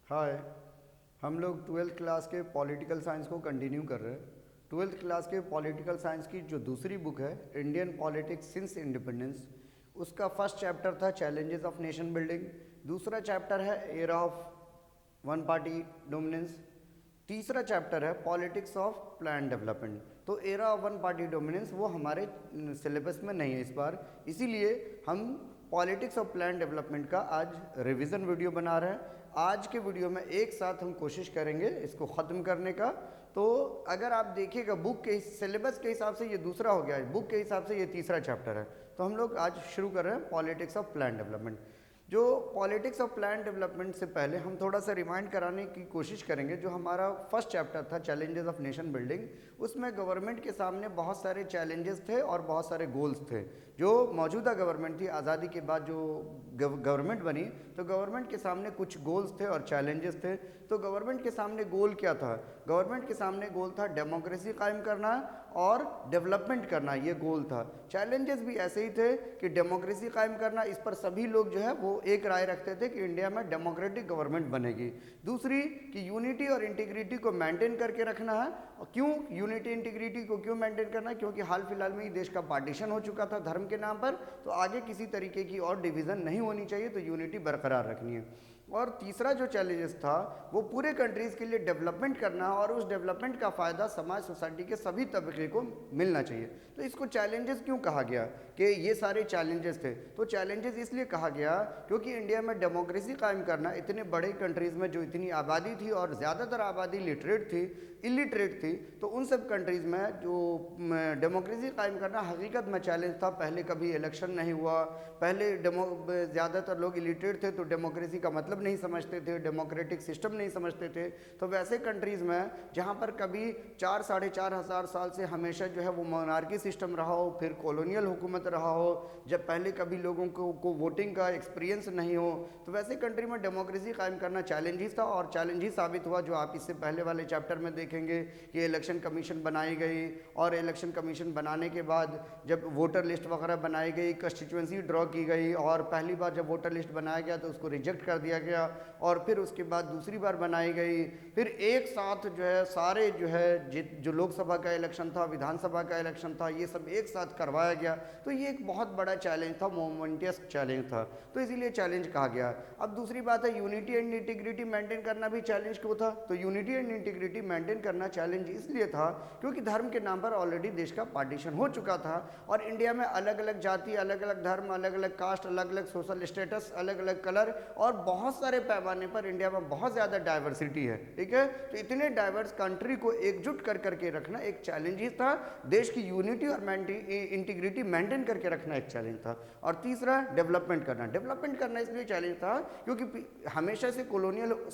हाय। हम लोग twelfth class के पॉलिटिकल साइंस को कंटिन्यू कर रहे हैं। ट्वेल्थ क्लास के पॉलिटिकल साइंस की जो दूसरी बुक है इंडियन पॉलिटिक्स सिंस इंडिपेंडेंस, उसका फर्स्ट चैप्टर था चैलेंजेस ऑफ नेशन बिल्डिंग। दूसरा चैप्टर है era of one party dominance. तीसरा चैप्टर है पॉलिटिक्स ऑफ प्लान डेवलपमेंट। तो era of one party dominance वो हमारे सिलेबस में नहीं है इस बार, इसीलिए हम पॉलिटिक्स ऑफ प्लान डेवलपमेंट का आज रिवीजन वीडियो बना रहे हैं। आज के वीडियो में एक साथ हम कोशिश करेंगे इसको ख़त्म करने का। तो अगर आप देखिएगा बुक के सिलेबस के हिसाब से ये दूसरा हो गया है, बुक के हिसाब से ये तीसरा चैप्टर है। तो हम लोग आज शुरू कर रहे हैं पॉलिटिक्स ऑफ प्लान डेवलपमेंट। जो पॉलिटिक्स ऑफ प्लान डेवलपमेंट से पहले हम थोड़ा सा रिमाइंड कराने की कोशिश करेंगे। जो हमारा फर्स्ट चैप्टर था चैलेंजेस ऑफ नेशन बिल्डिंग, उसमें गवर्नमेंट के सामने बहुत सारे चैलेंजेस थे और बहुत सारे गोल्स थे। जो मौजूदा गवर्नमेंट थी, आज़ादी के बाद जो गवर्नमेंट बनी, तो गवर्नमेंट के सामने कुछ गोल्स थे और चैलेंजेस थे। तो गवर्नमेंट के सामने गोल क्या था? गवर्नमेंट के सामने गोल था डेमोक्रेसी कायम करना और डेवलपमेंट करना, ये गोल था। चैलेंजेस भी ऐसे ही थे कि डेमोक्रेसी कायम करना, इस पर सभी लोग जो है वो एक राय रखते थे कि इंडिया में डेमोक्रेटिक गवर्नमेंट बनेगी। दूसरी कि यूनिटी और इंटीग्रिटी को मेंटेन करके रखना है। और क्यों यूनिटी इंटीग्रिटी को क्यों मेंटेन करना है? क्योंकि हाल फिलहाल में ही देश का पार्टीशन हो चुका था धर्म के नाम पर, तो आगे किसी तरीके की और डिवीज़न नहीं होनी चाहिए, तो यूनिटी बरकरार रखनी है। और तीसरा जो चैलेंजेस था वो पूरे कंट्रीज़ के लिए डेवलपमेंट करना और उस डेवलपमेंट का फ़ायदा समाज सोसाइटी के सभी तबके को मिलना चाहिए। तो इसको चैलेंजेस क्यों कहा गया कि ये सारे चैलेंजेस थे? तो चैलेंजेस इसलिए कहा गया क्योंकि इंडिया में डेमोक्रेसी कायम करना, इतने बड़े कंट्रीज़ में जो इतनी आबादी थी और ज़्यादातर आबादी लिटरेट थी, इलिटरेट थी, तो उन सब कंट्रीज़ में जो डेमोक्रेसी कायम करना हकीकत में चैलेंज था। पहले कभी इलेक्शन नहीं हुआ, पहले ज़्यादातर लोग इलिटरेट थे तो डेमोक्रेसी का मतलब नहीं समझते थे, डेमोक्रेटिक सिस्टम नहीं समझते थे। तो वैसे कंट्रीज़ में जहाँ पर कभी 4-4,500 साल से हमेशा जो है वो मोनार्की सिस्टम रहा हो, फिर कॉलोनियल हुकूमत रहा हो, जब पहले कभी लोगों को वोटिंग का एक्सपीरियंस नहीं हो, तो वैसे कंट्री में डेमोक्रेसी कायम करना चैलेंज ही था। और चैलेंज ही साबित हुआ, जो आप इससे पहले वाले चैप्टर में देखेंगे कि इलेक्शन कमीशन बनाई गई और इलेक्शन कमीशन बनाने के बाद जब वोटर लिस्ट वगैरह बनाई गई, कंस्टिट्यूएंसी ड्रॉ की गई और पहली बार जब वोटर लिस्ट बनाया गया तो उसको रिजेक्ट कर दिया गया और फिर उसके बाद दूसरी बार बनाई गई। फिर एक साथ जो है सारे जो है जो लोकसभा का इलेक्शन था, विधानसभा का इलेक्शन था, ये सब एक साथ करवाया गया। तो ये एक बहुत बड़ा चैलेंज था, मोमेंटियस चैलेंज था, तो इसीलिए चैलेंज कहा गया। अब दूसरी बात है यूनिटी एंड इंटीग्रिटी मेंटेन करना भी चैलेंज क्यों था? तो यूनिटी एंड इंटीग्रिटी मेंटेन करना चैलेंज इसलिए था क्योंकि धर्म के नाम पर ऑलरेडी देश का पार्टीशन हो चुका था और इंडिया में अलग अलग जाति, अलग अलग धर्म, अलग अलग कास्ट, अलग अलग सोशल स्टेटस, अलग अलग कलर और बहुत सारे पैमाने पर इंडिया में बहुत ज़्यादा डाइवर्सिटी है। ठीक है, तो इतने डाइवर्स कंट्री को एकजुट कर करके रखना एक चैलेंज ही था। देश की यूनिटी और इंटीग्रिटी मेंटेन करके रखना एक चैलेंज था। और तीसरा डेवलपमेंट करना इसलिए चैलेंज था क्योंकि हमेशा से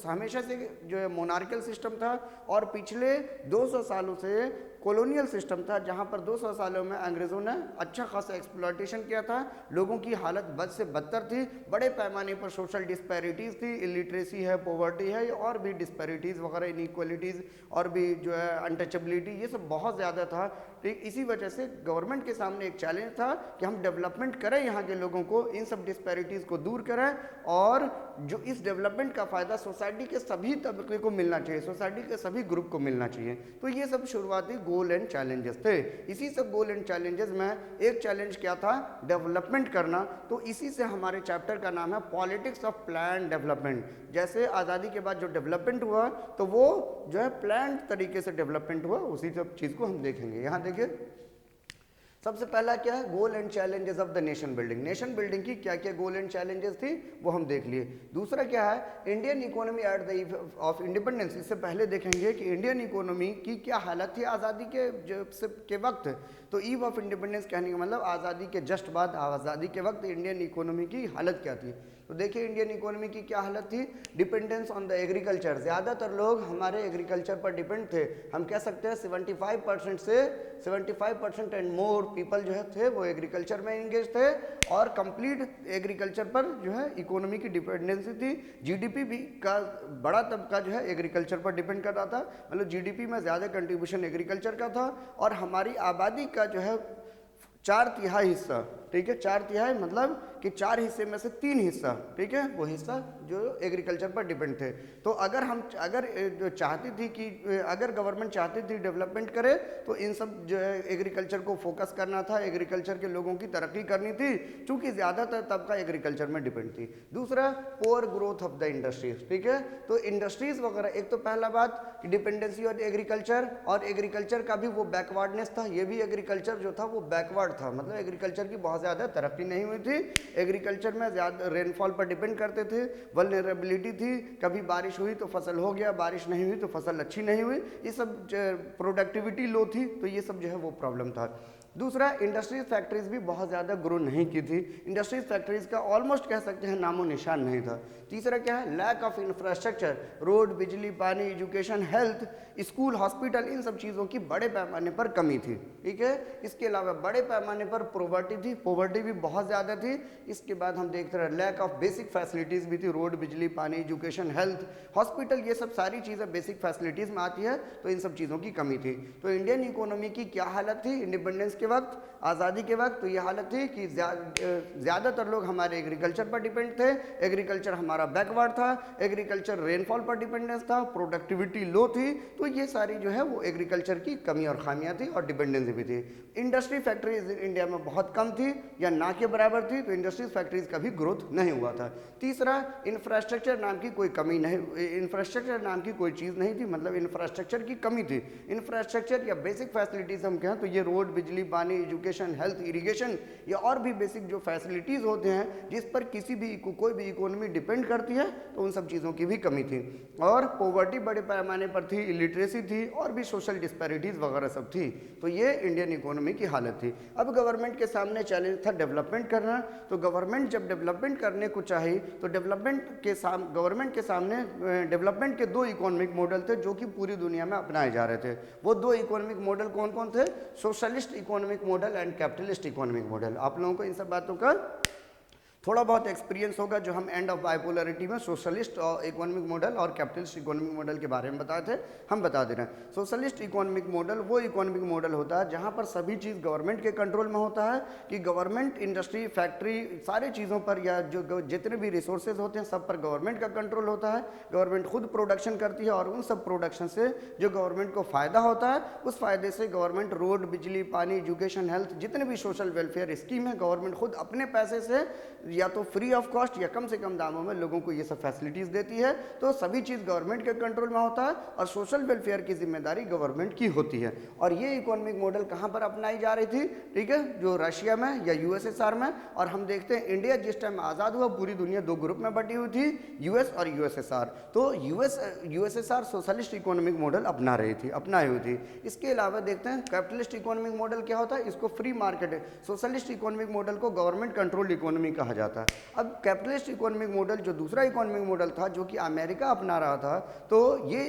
हमेशा से जो है मोनार्कियल सिस्टम था और पिछले 200 सालों से कॉलोनियल सिस्टम था, जहाँ पर 200 सालों में अंग्रेज़ों ने अच्छा खासा एक्सप्लॉयटेशन किया था। लोगों की हालत बद से बदतर थी, बड़े पैमाने पर सोशल डिस्पैरिटीज़ थी, इलिटरेसी है, पॉवर्टी है और भी डिस्पैरिटीज़ वगैरह, इनइक्वलिटीज़ और भी जो है अनटचेबिलिटी, ये सब बहुत ज़्यादा था। ठीक इसी वजह से गवर्नमेंट के सामने एक चैलेंज था कि हम डेवलपमेंट करें, यहाँ के लोगों को इन सब डिस्पैरिटीज़ को दूर करें और जो इस डेवलपमेंट का फ़ायदा सोसाइटी के सभी तबके को मिलना चाहिए, सोसाइटी के सभी ग्रुप को मिलना चाहिए। तो ये सब शुरुआती गोल एंड चैलेंजेस थे। इसी सब गोल एंड चैलेंजेस में एक चैलेंज क्या था? डेवलपमेंट करना। तो इसी से हमारे चैप्टर का नाम है पॉलिटिक्स ऑफ प्लान डेवलपमेंट। जैसे आज़ादी के बाद जो डेवलपमेंट हुआ तो वो जो है प्लान तरीके से डेवलपमेंट हुआ, उसी सब चीज़ को हम देखेंगे। यहाँ देखिए सबसे पहला क्या है? Goal and challenges of the nation building. Nation building की क्या क्या गोल एंड चैलेंजेस थी वो हम देख लिए। दूसरा क्या है? Indian economy at the eve of independence. इससे पहले देखेंगे कि इंडियन इकोनॉमी की क्या हालत थी आज़ादी के वक्त। तो ईव ऑफ इंडिपेंडेंस कहने का मतलब आज़ादी के जस्ट बाद, आज़ादी के वक्त इंडियन इकोनॉमी की हालत क्या थी। तो देखिए इंडियन इकोनॉमी की क्या हालत थी। डिपेंडेंस ऑन द एग्रीकल्चर, ज़्यादातर लोग हमारे एग्रीकल्चर पर डिपेंड थे। हम कह सकते हैं 75% से 75% एंड मोर पीपल जो है थे वो एग्रीकल्चर में इंगेज थे और कंप्लीट एग्रीकल्चर पर जो है इकोनॉमी की डिपेंडेंसी थी। जीडीपी भी का बड़ा तबका जो है एग्रीकल्चर पर डिपेंड कर रहा था, मतलब जीडीपी में ज़्यादा कंट्रीब्यूशन एग्रीकल्चर का था और हमारी आबादी का जो है 4/3 हिस्सा, ठीक है, 4/3 मतलब कि 4 हिस्से में से 3 हिस्सा, ठीक है, वो हिस्सा जो एग्रीकल्चर पर डिपेंड थे। तो अगर जो चाहती थी कि अगर गवर्नमेंट चाहती थी डेवलपमेंट करे तो इन सब जो है एग्रीकल्चर को फोकस करना था, एग्रीकल्चर के लोगों की तरक्की करनी थी, क्योंकि ज़्यादातर तबका एग्रीकल्चर में डिपेंड थी। दूसरा, poor growth of the industries, ठीक है, तो इंडस्ट्रीज वगैरह, एक तो पहला बात डिपेंडेंसी ऑन एग्रीकल्चर, और एग्रीकल्चर का भी वो बैकवर्डनेस था, ये भी एग्रीकल्चर जो था वो बैकवर्ड था, मतलब एग्रीकल्चर की बहुत ज़्यादा तरक्की नहीं हुई थी, एग्रीकल्चर में ज़्यादा रेनफॉल पर डिपेंड करते थे, वल्नरेबिलिटी थी, कभी बारिश हुई तो फसल हो गया, बारिश नहीं हुई तो फसल अच्छी नहीं हुई, ये सब प्रोडक्टिविटी लो थी, तो ये सब जो है वो प्रॉब्लम था। दूसरा, इंडस्ट्रीज फैक्ट्रीज भी बहुत ज़्यादा ग्रो नहीं की थी, इंडस्ट्रीज फैक्ट्रीज का ऑलमोस्ट कह सकते हैं नामो निशान नहीं था। तीसरा क्या है, लैक ऑफ इंफ्रास्ट्रक्चर, रोड, बिजली, पानी, एजुकेशन, हेल्थ, स्कूल, हॉस्पिटल, इन सब चीज़ों की बड़े पैमाने पर कमी थी, ठीक है। इसके अलावा बड़े पैमाने पर पॉवर्टी थी, पॉवर्टी भी बहुत ज़्यादा थी। इसके बाद हम देखते रहे लैक ऑफ बेसिक फैसिलिटीज़ भी थी, रोड, बिजली, पानी, एजुकेशन, हेल्थ, हॉस्पिटल, ये सब सारी चीज़ें बेसिक फैसिलिटीज़ में आती है, तो इन सब चीज़ों की कमी थी। तो इंडियन इकोनॉमी की क्या हालत थी इंडिपेंडेंस के वक्त, आज़ादी के वक्त, तो ये हालत थी कि ज़्यादातर लोग हमारे एग्रीकल्चर पर डिपेंड थे, एग्रीकल्चर हमारा बैकवर्ड था, एग्रीकल्चर रेनफॉल पर डिपेंडेंस था, प्रोडक्टिविटी लो थी, तो ये सारी जो है वो एग्रीकल्चर की कमी और खामियां थी, और डिपेंडेंसी भी थी। इंडस्ट्री फैक्ट्रीज इंडिया में बहुत कम थी या ना के बराबर थी, तो इंडस्ट्रीज फैक्ट्रीज का भी ग्रोथ नहीं हुआ था। तीसरा, इंफ्रास्ट्रक्चर नाम की कोई कमी नहीं, इंफ्रास्ट्रक्चर नाम की कोई चीज़ नहीं थी, मतलब इंफ्रास्ट्रक्चर की कमी थी। इंफ्रास्ट्रक्चर या बेसिक फैसिलिटीज़ हम कहें तो ये रोड, बिजली, पानी, एजुकेशन, हेल्थ, इरिगेशन, या और भी बेसिक जो फैसिलिटीज़ होते हैं जिस पर कोई भी इकोनॉमी डिपेंड करती है, तो उन सब चीज़ों की भी कमी थी। और पॉवर्टी बड़े पैमाने पर थी, इलिटरेसी थी, और भी सोशल डिस्पैरिटीज़ वगैरह सब थी। तो ये इंडियन इकोनॉमी की हालत थी। अब गवर्नमेंट के सामने चैलेंज था डेवलपमेंट करना। तो गवर्नमेंट जब डेवलपमेंट करने को चाही तो गवर्नमेंट के सामने डेवलपमेंट के 2 इकोनॉमिक मॉडल थे जो कि पूरी दुनिया में अपनाए जा रहे थे। वो 2 इकोनॉमिक मॉडल कौन कौन थे? Socialist economic model and capitalist economic model. आप लोगों को इन सब बातों का थोड़ा बहुत एक्सपीरियंस होगा जो हम एंड ऑफ बाइपोलरिटी में सोशलिस्ट इकोनॉमिक मॉडल और कैपिटलिस्ट इकोनॉमिक मॉडल के बारे में बताए थे, हम बता दे रहे हैं। सोशलिस्ट इकोनॉमिक मॉडल वो इकोनॉमिक मॉडल होता है जहां पर सभी चीज़ गवर्नमेंट के कंट्रोल में होता है, कि गवर्नमेंट इंडस्ट्री, फैक्ट्री, सारी चीज़ों पर या जो जितने भी रिसोर्सेज होते हैं सब पर गवर्नमेंट का कंट्रोल होता है। गवर्नमेंट खुद प्रोडक्शन करती है और उन सब प्रोडक्शन से जो गवर्नमेंट को फ़ायदा होता है उस फायदे से गवर्नमेंट रोड, बिजली, पानी, एजुकेशन, हेल्थ, जितने भी सोशल वेलफेयर स्कीम है गवर्नमेंट खुद अपने पैसे से या तो फ्री ऑफ कॉस्ट या कम से कम दामों में लोगों को ये सब फैसिलिटीज़ देती है। तो सभी चीज़ गवर्नमेंट के कंट्रोल में होता है और सोशल वेलफेयर की जिम्मेदारी गवर्नमेंट की होती है। और ये इकोनॉमिक मॉडल कहाँ पर अपनाई जा रही थी? ठीक है, जो रशिया में या यूएसएसआर में। और हम देखते हैं इंडिया जिस टाइम आज़ाद हुआ पूरी दुनिया 2 ग्रुप में बटी हुई थी, यूएस और यूएसएसआर। तो यूएसएसआर सोशलिस्ट इकोनॉमिक मॉडल अपनाई हुई थी। इसके अलावा देखते हैं कैपिटलिस्ट इकोनॉमिक मॉडल क्या होता है। इसको free market, socialist economic model को गवर्नमेंट कंट्रोल्ड इकोनॉमी कहा जाता है। अब कैपिटलिस्ट इकोनॉमिक मॉडल जो दूसरा इकोनॉमिक मॉडल था जो कि अमेरिका अपना रहा था, तो ये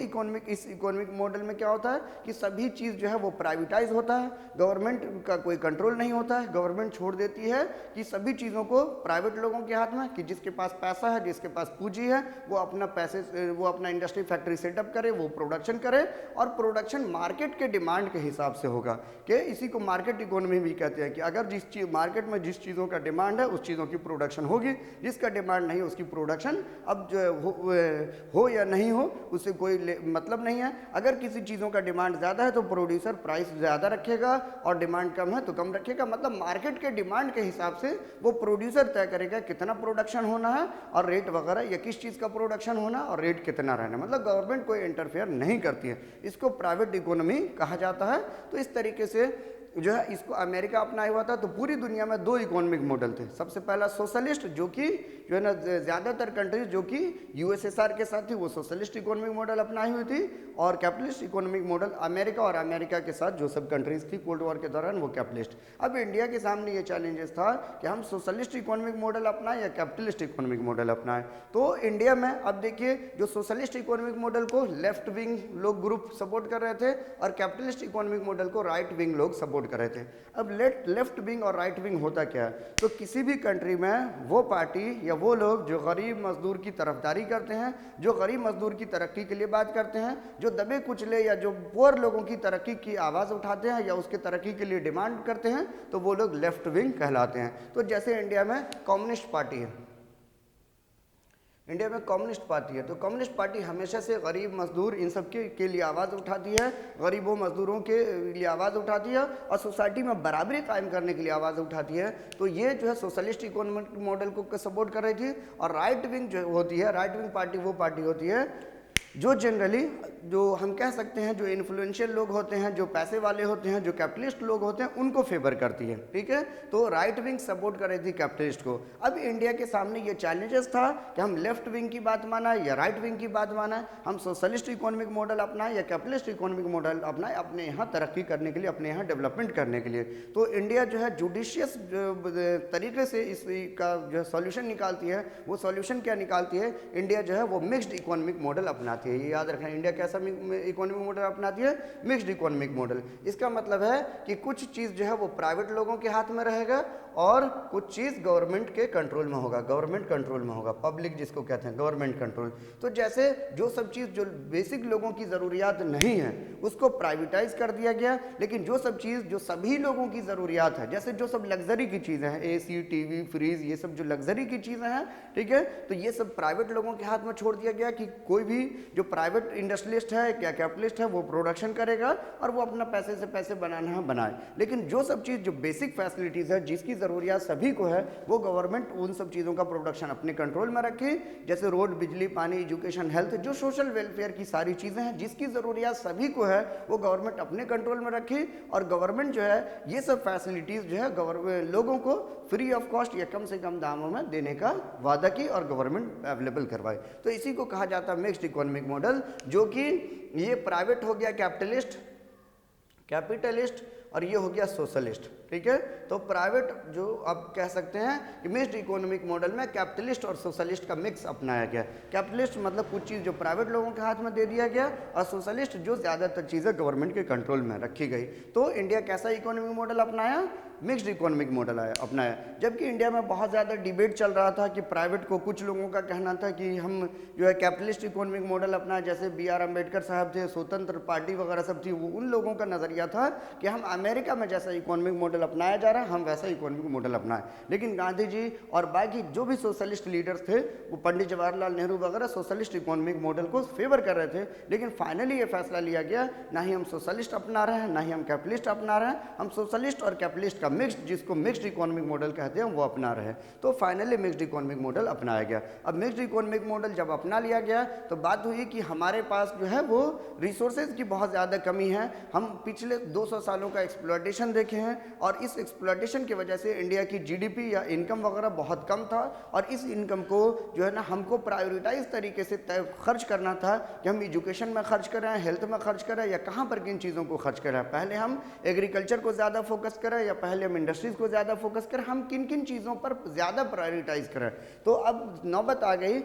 इस इकोनॉमिक मॉडल में क्या होता है कि सभी चीज़ जो है वो प्राइवेटाइज होता है, गवर्नमेंट का कोई कंट्रोल नहीं होता है। गवर्नमेंट छोड़ देती है कि सभी चीज़ों को प्राइवेट लोगों के हाथ में, कि जिसके पास पैसा है, जिसके पास पूंजी है, वो अपना इंडस्ट्री फैक्ट्री सेटअप करे, वो प्रोडक्शन करे, और प्रोडक्शन मार्केट के डिमांड के हिसाब से होगा। कि इसी को मार्केट इकोनॉमी भी कहते हैं, कि अगर मार्केट में जिस चीज़ों का डिमांड है उस चीज़ों की प्रोडक्शन होगी, जिसका डिमांड नहीं उसकी प्रोडक्शन अब जो हो या नहीं हो उससे कोई मतलब नहीं है। अगर किसी चीज़ों का डिमांड ज़्यादा है तो प्रोड्यूसर प्राइस ज़्यादा रखेगा, और डिमांड कम है तो कम रखेगा। मतलब मार्केट के डिमांड के हिसाब से वो प्रोड्यूसर तय करेगा कितना प्रोडक्शन होना है और रेट वगैरह, या किस चीज़ का प्रोडक्शन होना और रेट कितना रहना। मतलब गवर्नमेंट कोई इंटरफेयर नहीं करती है, इसको प्राइवेट इकोनॉमी कहा जाता है। तो इस तरीके से जो है इसको अमेरिका अपनाया हुआ था। तो पूरी दुनिया में 2 इकोनॉमिक मॉडल थे। सबसे पहला सोशलिस्ट, जो कि जो है ना ज़्यादातर कंट्रीज जो कि यूएसएसआर के साथ थी वो सोशलिस्ट इकोनॉमिक मॉडल अपनाई हुई थी, और कैपिटलिस्ट इकोनॉमिक मॉडल अमेरिका और अमेरिका के साथ जो सब कंट्रीज थी कोल्ड वॉर के दौरान वो कैपिटलिस्ट। अब इंडिया के सामने ये चैलेंजेस था कि हम सोशलिस्ट इकोनॉमिक मॉडल अपनाएं या कैपिटलिस्ट इकोनॉमिक मॉडल अपनाएं। तो इंडिया में अब देखिए, जो सोशलिस्ट इकोनॉमिक मॉडल को लेफ्ट विंग लोग ग्रुप सपोर्ट कर रहे थे और कैपिटलिस्ट इकोनॉमिक मॉडल को राइट विंग लोग सपोर्ट सपोर्ट कर रहे थे। अब लेफ्ट विंग और राइट विंग होता क्या है, तो किसी भी कंट्री में वो पार्टी या वो लोग जो गरीब मजदूर की तरफदारी करते हैं, जो गरीब मजदूर की तरक्की के लिए बात करते हैं, जो दबे कुचले या जो पुअर लोगों की तरक्की की आवाज़ उठाते हैं या उसके तरक्की के लिए डिमांड करते हैं, तो वो लोग लेफ्ट विंग कहलाते हैं। तो जैसे इंडिया में कम्युनिस्ट पार्टी है, इंडिया में कम्युनिस्ट पार्टी है, तो कम्युनिस्ट पार्टी हमेशा से गरीब मजदूर इन सब के लिए आवाज़ उठाती है, गरीबों मजदूरों के लिए आवाज़ उठाती है और सोसाइटी में बराबरी कायम करने के लिए आवाज़ उठाती है। तो ये जो है सोशलिस्ट इकोनॉमिक मॉडल को सपोर्ट कर रही थी। और राइट विंग जो होती है, राइट विंग पार्टी वो पार्टी होती है जो जनरली, जो हम कह सकते हैं जो इन्फ्लुएंशियल लोग होते हैं, जो पैसे वाले होते हैं, जो कैपिटलिस्ट लोग होते हैं, उनको फेवर करती है। ठीक है, तो राइट विंग सपोर्ट कर रही थी कैपिटलिस्ट को। अब इंडिया के सामने ये चैलेंजेस था कि हम लेफ्ट विंग की बात माना या राइट विंग की बात माना, हम सोशलिस्ट इकोनॉमिक मॉडल अपनाएं या कैपिटलिस्ट इकोनॉमिक मॉडल अपनाएं अपने यहाँ तरक्की करने के लिए, अपने यहाँ डेवलपमेंट करने के लिए। तो इंडिया जो है जुडिशियस तरीके से इसका जो सॉल्यूशन निकालती है। वो सॉल्यूशन क्या निकालती है, इंडिया जो है वो मिक्स्ड इकोनॉमिक मॉडल अपनाती है। ये याद रखना, इंडिया कैसा इकोनॉमिक मॉडल अपनाती है, मिक्स्ड इकोनॉमिक मॉडल। इसका मतलब है कि कुछ चीज़ जो है वो प्राइवेट लोगों के हाथ में रहेगा और कुछ चीज़ गवर्नमेंट के कंट्रोल में होगा, गवर्नमेंट कंट्रोल में होगा, पब्लिक जिसको कहते हैं गवर्नमेंट कंट्रोल। तो जैसे जो सब चीज़ जो बेसिक लोगों की ज़रूरियात नहीं है उसको प्राइवेटाइज कर दिया गया, लेकिन जो सब चीज़ जो सभी लोगों की ज़रूरियात है, जैसे जो सब लग्जरी की चीज़ें हैं, AC, TV, फ्रिज, ये सब जो लग्जरी की चीज़ें हैं, ठीक है, तो ये सब प्राइवेट लोगों के हाथ में छोड़ दिया गया कि कोई भी जो प्राइवेट इंडस्ट्रियलिस्ट है क्या कैपिटलिस्ट है वो प्रोडक्शन करेगा और वो अपना पैसे से पैसे बनाना है बनाए। लेकिन जो सब चीज़ जो बेसिक फैसिलिटीज़ है, जिसकी ज़रूरियात सभी को है, वो गवर्नमेंट उन सब चीज़ों का प्रोडक्शन अपने कंट्रोल में रखे। जैसे रोड, बिजली, पानी, एजुकेशन, हेल्थ, जो सोशल वेलफेयर की सारी चीज़ें हैं जिसकी ज़रूरियात सभी को है, वो गवर्नमेंट अपने कंट्रोल में रखे। और गवर्नमेंट जो है ये सब फैसिलिटीज़ जो है लोगों को फ्री ऑफ कॉस्ट या कम से कम दामों में देने का वादा की और गवर्नमेंट अवेलेबल करवाए। तो इसी को कहा जाता है मिक्स्ड इकोनॉमिक मॉडल, जो कि ये प्राइवेट हो गया कैपिटलिस्ट और ये हो गया सोशलिस्ट। ठीक है, तो प्राइवेट जो आप कह सकते हैं कि मिक्स्ड इकोनॉमिक मॉडल में कैपिटलिस्ट और सोशलिस्ट का मिक्स अपनाया गया। कैपिटलिस्ट मतलब कुछ चीज़ जो प्राइवेट लोगों के हाथ में दे दिया गया, और सोशलिस्ट जो ज़्यादातर चीज़ें गवर्नमेंट के कंट्रोल में रखी गई। तो इंडिया कैसा इकोनॉमिक मॉडल अपनाया, मिक्स्ड इकोनॉमिक मॉडल अपनाया। जबकि इंडिया में बहुत ज़्यादा डिबेट चल रहा था कि प्राइवेट को, कुछ लोगों का कहना था कि हम जो है कैपिटलिस्ट इकोनॉमिक मॉडल अपनाए, जैसे BR अम्बेडकर साहब थे, स्वतंत्र पार्टी वगैरह सब थी, वो उन लोगों का नज़रिया था कि हम अमेरिका में जैसा इकोनॉमिक मॉडल अपनाया जा रहा है हम वैसा इकोनॉमिक मॉडल अपनाएं। लेकिन गांधी जी और बाकी जो भी सोशलिस्ट लीडर्स थे, वो पंडित जवाहरलाल नेहरू वगैरह सोशलिस्ट इकोनॉमिक मॉडल को फेवर कर रहे थे। लेकिन फाइनली ये फैसला लिया गया, ना ही हम सोशलिस्ट अपना रहे हैं, ना ही हम कैपिटलिस्ट अपना रहे हैं, हम सोशलिस्ट और कैपिटलिस्ट का मिक्स्ड, जिसको मिक्स्ड इकोनॉमिक मॉडल कहते हैं, वो अपना रहे हैं। तो फाइनली मिक्स्ड इकोनॉमिक मॉडल अपनाया गया। अब मिक्स्ड इकोनॉमिक मॉडल जब अपना लिया गया तो बात हुई कि हमारे पास जो है वो रिसोर्सेज की बहुत ज़्यादा कमी है। हम पिछले 200 सालों का एक्सप्लॉयटेशन देखे हैं और इस एक्सप्लॉयटेशन की वजह से इंडिया की GDP या इनकम वगैरह बहुत कम था। और इस इनकम को जो है ना हमको प्रायोरिटाइज तरीके से खर्च करना था कि हम एजुकेशन में खर्च करें, हेल्थ में खर्च करें, या कहाँ पर किन चीज़ों को खर्च करें। पहले हम एग्रीकल्चर को ज़्यादा फोकस करें या पहले हम इंडस्ट्रीज़ को ज़्यादा फोकस करें, हम किन किन चीज़ों पर ज़्यादा प्रायोरिटाइज करें। तो अब नौबत आ गई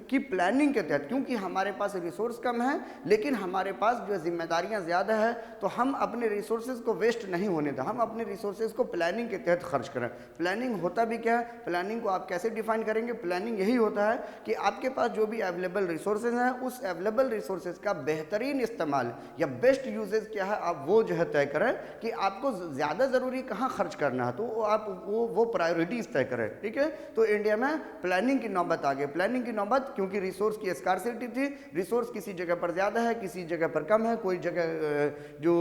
कि प्लानिंग के तहत, क्योंकि हमारे पास रिसोर्स कम है लेकिन हमारे पास जो जिम्मेदारियां ज़्यादा है, तो हम अपने रिसोर्सेज को वेस्ट नहीं होने दें, हम अपने रिसोर्सेज को प्लानिंग के तहत खर्च करें। प्लानिंग होता भी क्या है, प्लानिंग को आप कैसे डिफाइन करेंगे? प्लानिंग यही होता है कि आपके पास जो भी अवेलेबल रिसोर्सेज हैं उस अवेलेबल रिसोर्सेज का बेहतरीन इस्तेमाल या बेस्ट यूजेज क्या है, आप वो जो है तय करें कि आपको ज़्यादा ज़रूरी कहाँ खर्च करना है, तो आप वो प्रायोरिटीज तय करें। ठीक है, तो इंडिया में प्लानिंग की नौबत आ गई। प्लानिंग की नौबत क्योंकि रिसोर्स की स्कार्सिटी थी, रिसोर्स किसी जगह पर ज़्यादा है, किसी जगह पर कम है, कोई जगह जो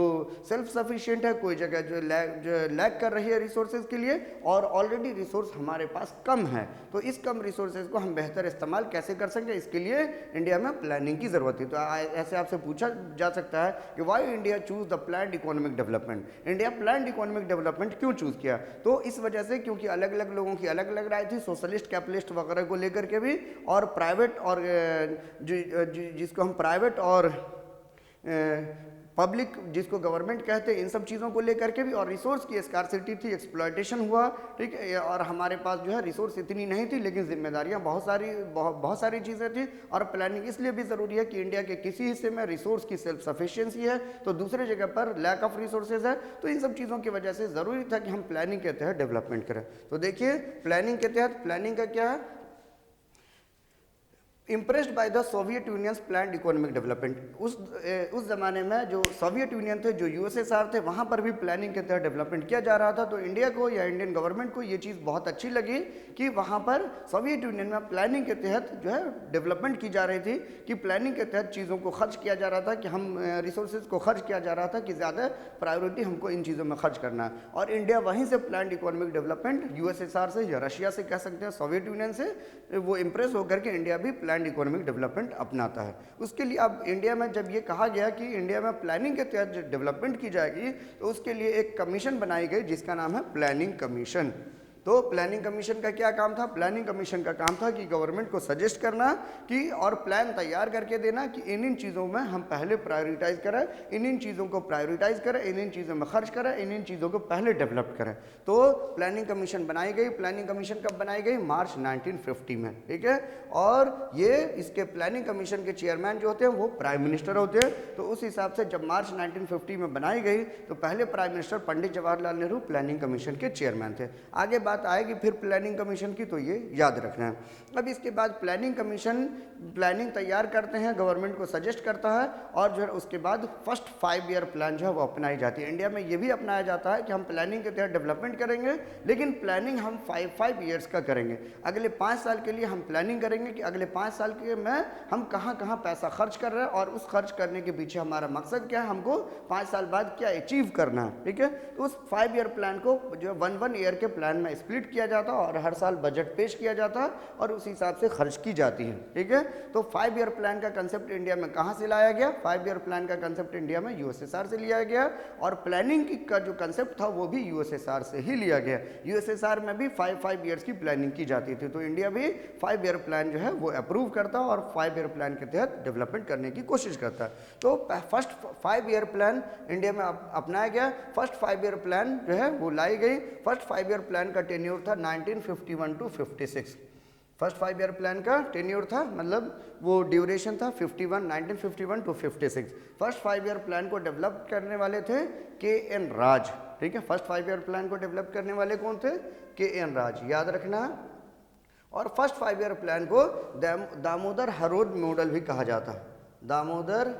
सेल्फ सफिशिएंट है, कोई जगह जो लैग कर रही है रिसोर्सेज के लिए, और ऑलरेडी रिसोर्स हमारे पास कम है। तो इस कम रिसोर्सेज को हम बेहतर इस्तेमाल कैसे कर सकें, इसके लिए इंडिया में प्लानिंग की ज़रूरत थी। तो ऐसे आपसे पूछा जा सकता है कि why India choose the planned economic development. India planned economic development क्यों चूज़ किया? तो इस वजह से क्योंकि अलग अलग लोगों की अलग अलग राय थी, सोशलिस्ट, कैपिटलिस्ट वगैरह को लेकर के भी, और प्राइवेट और जिसको हम प्राइवेट और पब्लिक जिसको गवर्नमेंट कहते हैं, इन सब चीज़ों को लेकर के भी, और रिसोर्स की स्कार्सिटी थी, एक्सप्लॉयटेशन हुआ, ठीक है, और हमारे पास जो है रिसोर्स इतनी नहीं थी, लेकिन जिम्मेदारियां बहुत सारी चीज़ें थी। और प्लानिंग इसलिए भी ज़रूरी है कि इंडिया के किसी हिस्से में रिसोर्स की सेल्फ सफिशिएंसी है तो दूसरे जगह पर लैक ऑफ रिसोर्सेज है, तो इन सब चीज़ों की वजह से ज़रूरी था कि हम प्लानिंग के तहत डेवलपमेंट करें। तो देखिए प्लानिंग के तहत, प्लानिंग का क्या है, impressed by the Soviet unions planned economic development. उस ज़माने में जो सोवियत यूनियन थे, जो यूएसएसआर थे, वहाँ पर भी प्लानिंग के तहत डेवलपमेंट किया जा रहा था। तो इंडिया को या इंडियन गवर्नमेंट को ये चीज़ बहुत अच्छी लगी कि वहाँ पर सोवियत यूनियन में प्लानिंग के तहत जो है डेवलपमेंट की जा रही थी, कि प्लानिंग के तहत चीज़ों को खर्च किया जा रहा था, कि हम रिसोर्सेज को खर्च किया जा रहा था, कि ज़्यादा प्रायोरिटी हमको इन चीज़ों में खर्च करना है। और इंडिया वहीं से प्लान्ड इकोनॉमिक डेवलपमेंट यूएसएसआर से या रशिया से कह सकते हैं, सोवियत यूनियन से वो इम्प्रेस होकर के इंडिया भी प्लान्ड इकोनॉमिक डेवलपमेंट अपनाता है। उसके लिए अब इंडिया में जब ये कहा गया कि इंडिया में प्लानिंग के तहत डेवलपमेंट की जाएगी, तो उसके लिए एक कमीशन बनाई गई जिसका नाम है प्लानिंग कमीशन। तो प्लानिंग कमीशन का क्या काम था? प्लानिंग कमीशन का काम था कि गवर्नमेंट को सजेस्ट करना कि और प्लान तैयार करके देना कि इन चीज़ों में हम पहले प्रायोरिटाइज करें, इन चीज़ों को प्रायोरिटाइज करें, इन चीज़ों में खर्च करें, इन चीज़ों को पहले डेवलप करें। तो प्लानिंग कमीशन बनाई गई। प्लानिंग कमीशन कब बनाई गई? मार्च 1950 में, ठीक है। और ये इसके प्लानिंग कमीशन के चेयरमैन जो होते हैं वो प्राइम मिनिस्टर होते हैं। तो उस हिसाब से जब मार्च 1950 में बनाई गई तो पहले prime minister Pandit Jawaharlal Nehru planning commission के चेयरमैन थे। आगे बात आएगी फिर प्लानिंग कमीशन की, तो ये याद रखना है। अब इसके बाद प्लानिंग कमीशन प्लानिंग तैयार करते हैं, गवर्नमेंट को सजेस्ट करता है, और जो है उसके बाद फर्स्ट 5 ईयर प्लान जो है वो अपनाई जाती है। इंडिया में ये भी अपनाया जाता है कि हम प्लानिंग के तहत डेवलपमेंट करेंगे, लेकिन प्लानिंग हम 5 ईयर्स का करेंगे। अगले 5 साल के लिए हम प्लानिंग करेंगे कि अगले 5 साल के में हम कहाँ कहाँ पैसा खर्च कर रहे हैं, और उस खर्च करने के पीछे हमारा मकसद क्या है, हमको 5 साल बाद क्या अचीव करना है, ठीक है। तो उस 5 ईयर प्लान को जो 1 ईयर के प्लान में स्प्लिट किया जाता है, और हर साल बजट पेश किया जाता है, और उस हिसाब से खर्च की जाती है, ठीक है। तो 5 ईयर प्लान का कंसेप्ट इंडिया में कहाँ से लाया गया? 5 ईयर प्लान का कंसेप्ट इंडिया में यूएसएसआर से लिया गया, और प्लानिंग का जो कंसेप्ट था वो भी यूएसएसआर से ही लिया गया। यूएसएसआर में भी 5 ईयर्स की प्लानिंग की जाती थी, तो इंडिया भी 5 ईयर प्लान जो है वो अप्रूव करता है, और 5 ईयर प्लान के तहत डेवलपमेंट करने की कोशिश करता है। तो फर्स्ट 5 ईयर प्लान इंडिया में अपनाया गया। फर्स्ट 5 ईयर प्लान जो है वो लाई गई। फर्स्ट 5 ईयर प्लान का टेन्योर था 1951 to 56। फर्स्ट 5 ईयर प्लान का टेन्योर था, मतलब वो ड्यूरेशन था 1951 to 56। फर्स्ट 5 ईयर प्लान को डेवलप करने वाले थे के.एन. राज, ठीक है। फर्स्ट 5 ईयर प्लान को डेवलप करने वाले कौन थे? के.एन. राज, याद रखना। और फर्स्ट 5 ईयर प्लान को दामोदर हरोद मॉडल भी कहा जाता है। दामोदर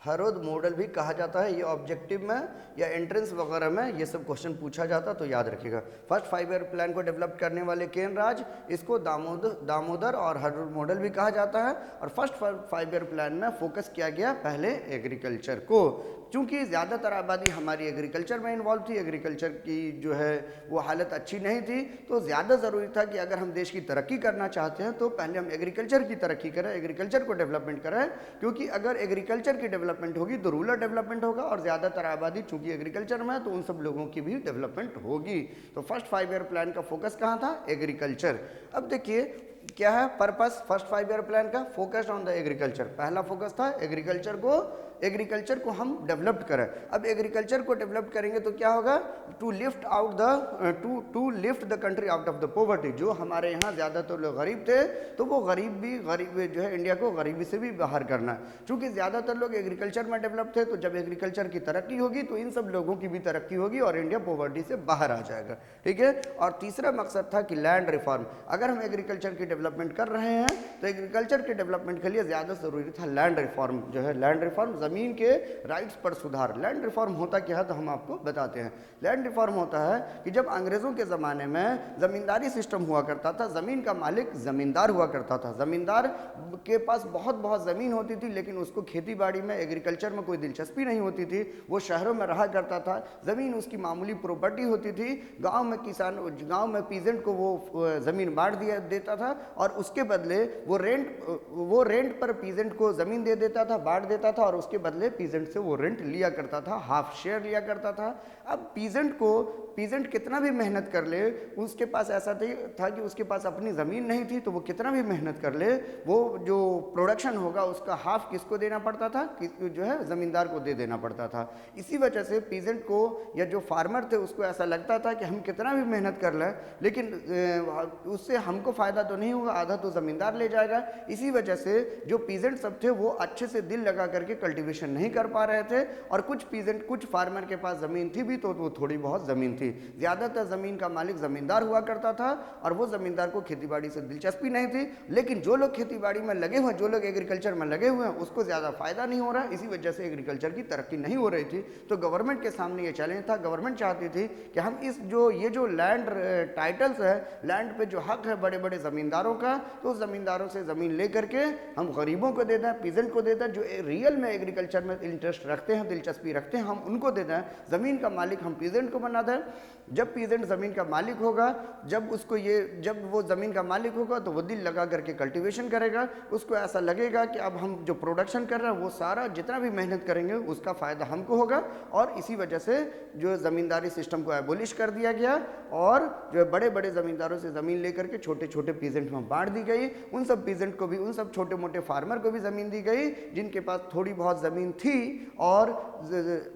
हरोद मॉडल भी कहा जाता है। ये ऑब्जेक्टिव में या एंट्रेंस वगैरह में ये सब क्वेश्चन पूछा जाता, तो याद रखिएगा। फर्स्ट 5 ईयर प्लान को डेवलप करने वाले के.एन. राज, इसको दामोदर और हरोद मॉडल भी कहा जाता है। और फर्स्ट 5 ईयर प्लान में फोकस किया गया पहले एग्रीकल्चर को, क्योंकि ज़्यादातर आबादी हमारी एग्रीकल्चर में इन्वॉल्व थी। एग्रीकल्चर की जो है वो हालत अच्छी नहीं थी, तो ज़्यादा ज़रूरी था कि अगर हम देश की तरक्की करना चाहते हैं तो पहले हम एग्रीकल्चर की तरक्की करें, एग्रीकल्चर को डेवलपमेंट करें, क्योंकि अगर एग्रीकल्चर की डेवलपमेंट होगी तो रूरल डेवलपमेंट होगा, और ज़्यादातर आबादी चूंकि एग्रीकल्चर में है तो उन सब लोगों की भी डेवलपमेंट होगी। तो फर्स्ट 5 ईयर प्लान का फोकस कहाँ था? एग्रीकल्चर। अब देखिए क्या है पर्पस फर्स्ट 5 ईयर प्लान का? Focused on the agriculture. पहला फोकस था एग्रीकल्चर को हम डेवलप करें। अब एग्रीकल्चर को डेवलप करेंगे तो क्या होगा? To lift the country out of the poverty. जो हमारे यहाँ ज़्यादातर लोग गरीब थे, तो वो गरीब जो है इंडिया को गरीबी से भी बाहर करना है। चूँकि ज़्यादातर लोग एग्रीकल्चर में डेवलप थे, तो जब एग्रीकल्चर की तरक्की होगी तो इन सब लोगों की भी तरक्की होगी और इंडिया पॉवर्टी से बाहर आ जाएगा, ठीक है। और तीसरा मकसद था कि लैंड रिफॉर्म। अगर हम एग्रीकल्चर की डेवलपमेंट कर रहे हैं तो एग्रीकल्चर के डेवलपमेंट के लिए ज़्यादा ज़रूरी था लैंड रिफॉर्म, जो है लैंड रिफॉर्म, ज़मीन के राइट्स पर सुधार। लैंड रिफॉर्म होता क्या है तो हम आपको बताते हैं। लैंड रिफॉर्म होता है कि जब अंग्रेज़ों के ज़माने में ज़मींदारी सिस्टम हुआ करता था, ज़मीन का मालिक ज़मींदार हुआ करता था। ज़मींदार के पास बहुत ज़मीन होती थी, लेकिन उसको खेती बाड़ी में, एग्रीकल्चर में कोई दिलचस्पी नहीं होती थी। वो शहरों में रहा करता था, ज़मीन उसकी मामूली प्रॉपर्टी होती थी। गाँव में पीजेंट को वो ज़मीन बांट देता था, और उसके बदले वो रेंट पर पीजेंट को ज़मीन दे देता था, बांट देता था, और उसके बदले पीजेंट से वो रेंट लिया करता था, हाफ शेयर लिया करता था। अब पीजेंट कितना भी मेहनत कर ले, उसके पास ऐसा था कि उसके पास अपनी ज़मीन नहीं थी, तो वो कितना भी मेहनत कर ले, वो जो प्रोडक्शन होगा उसका हाफ किसको देना पड़ता था, जो है ज़मींदार को दे देना पड़ता था। इसी वजह से पीजेंट को या जो फार्मर थे उसको ऐसा लगता था कि हम कितना भी मेहनत कर लें लेकिन उससे हमको फ़ायदा तो नहीं होगा, आधा तो ज़मींदार ले जाएगा। इसी वजह से जो पीजेंट सब थे वो अच्छे से दिल लगा करके कल्टीवेशन नहीं कर पा रहे थे, और कुछ फार्मर के पास ज़मीन थी भी तो वो थोड़ी बहुत ज़मीन थी। ज़्यादातर ज़मीन का मालिक ज़मींदार हुआ करता था, और वो ज़मींदार को खेतीबाड़ी से दिलचस्पी नहीं थी। लेकिन जो लोग खेतीबाड़ी में लगे हुए हैं, जो लोग एग्रीकल्चर में लगे हुए हैं, उसको ज़्यादा फ़ायदा नहीं हो रहा है। इसी वजह से एग्रीकल्चर की तरक्की नहीं हो रही थी। तो गवर्नमेंट के सामने ये चैलेंज था। गवर्नमेंट चाहती थी कि हम ये जो लैंड टाइटल्स है, लैंड पे जो हक है बड़े बड़े ज़मींदारों का, तो उस ज़मींदारों से ज़मीन ले करके हम गरीबों को दे दें, पीजेंट को दे दें, जो रियल में एग्रीकल्चर में इंटरेस्ट रखते हैं, दिलचस्पी रखते हैं, हम उनको दे दें। ज़मीन का मालिक हम पीजेंट को बना दें। जब पीजेंट ज़मीन का मालिक होगा, जब वो ज़मीन का मालिक होगा तो वो दिल लगा करके कल्टीवेशन करेगा। उसको ऐसा लगेगा कि अब हम जो प्रोडक्शन कर रहे हैं वो सारा जितना भी मेहनत करेंगे उसका फ़ायदा हमको होगा। और इसी वजह से जो ज़मींदारी सिस्टम को एबोलिश कर दिया गया, और जो बड़े बड़े ज़मींदारों से ज़मीन लेकर के छोटे छोटे पीजेंट में बांट दी गई। उन सब पीजेंट को भी, उन सब छोटे मोटे फार्मर को भी ज़मीन दी गई जिनके पास थोड़ी बहुत ज़मीन थी, और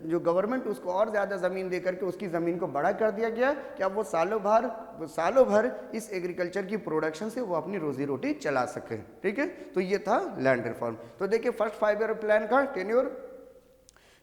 जो गवर्नमेंट उसको और ज़्यादा ज़मीन दे करके उसकी ज़मीन को बड़ा कर दिया गया कि अब वो सालों भर इस एग्रीकल्चर की प्रोडक्शन से वो अपनी रोजी रोटी चला सके। ठीक है, तो ये था लैंड रिफॉर्म। तो देखिए फर्स्ट 5 ईयर प्लान का टेन्योर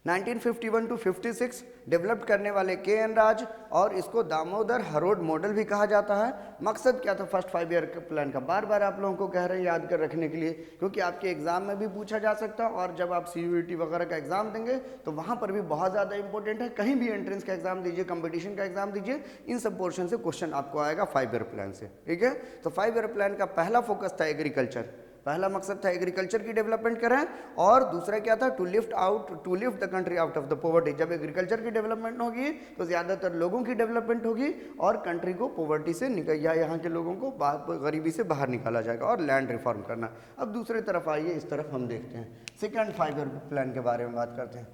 1951 टू 56 डेवलप करने वाले के.एन. राज, और इसको दामोदर हरोड मॉडल भी कहा जाता है। मकसद क्या था फर्स्ट 5 ईयर प्लान का, बार बार आप लोगों को कह रहे हैं याद कर रखने के लिए, क्योंकि आपके एग्जाम में भी पूछा जा सकता है, और जब आप CUET वगैरह का एग्जाम देंगे तो वहाँ पर भी बहुत ज़्यादा इंपॉर्टेंट है। कहीं भी एंट्रेंस का एग्जाम दीजिए, कंपटीशन का एग्जाम दीजिए, इन सब पोर्शन से क्वेश्चन आपको आएगा 5 ईयर प्लान से। ठीक है, तो 5 ईयर प्लान का पहला फोकस था एग्रीकल्चर, पहला मकसद था एग्रीकल्चर की डेवलपमेंट करें, और दूसरा क्या था, to lift the country out of the poverty. जब एग्रीकल्चर की डेवलपमेंट होगी तो ज़्यादातर लोगों की डेवलपमेंट होगी, और कंट्री को पॉवर्टी से या यहाँ के लोगों को गरीबी से बाहर निकाला जाएगा, और लैंड रिफॉर्म करना। अब दूसरी तरफ आइए, इस तरफ हम देखते हैं सेकेंड 5 ईयर प्लान के बारे में बात करते हैं।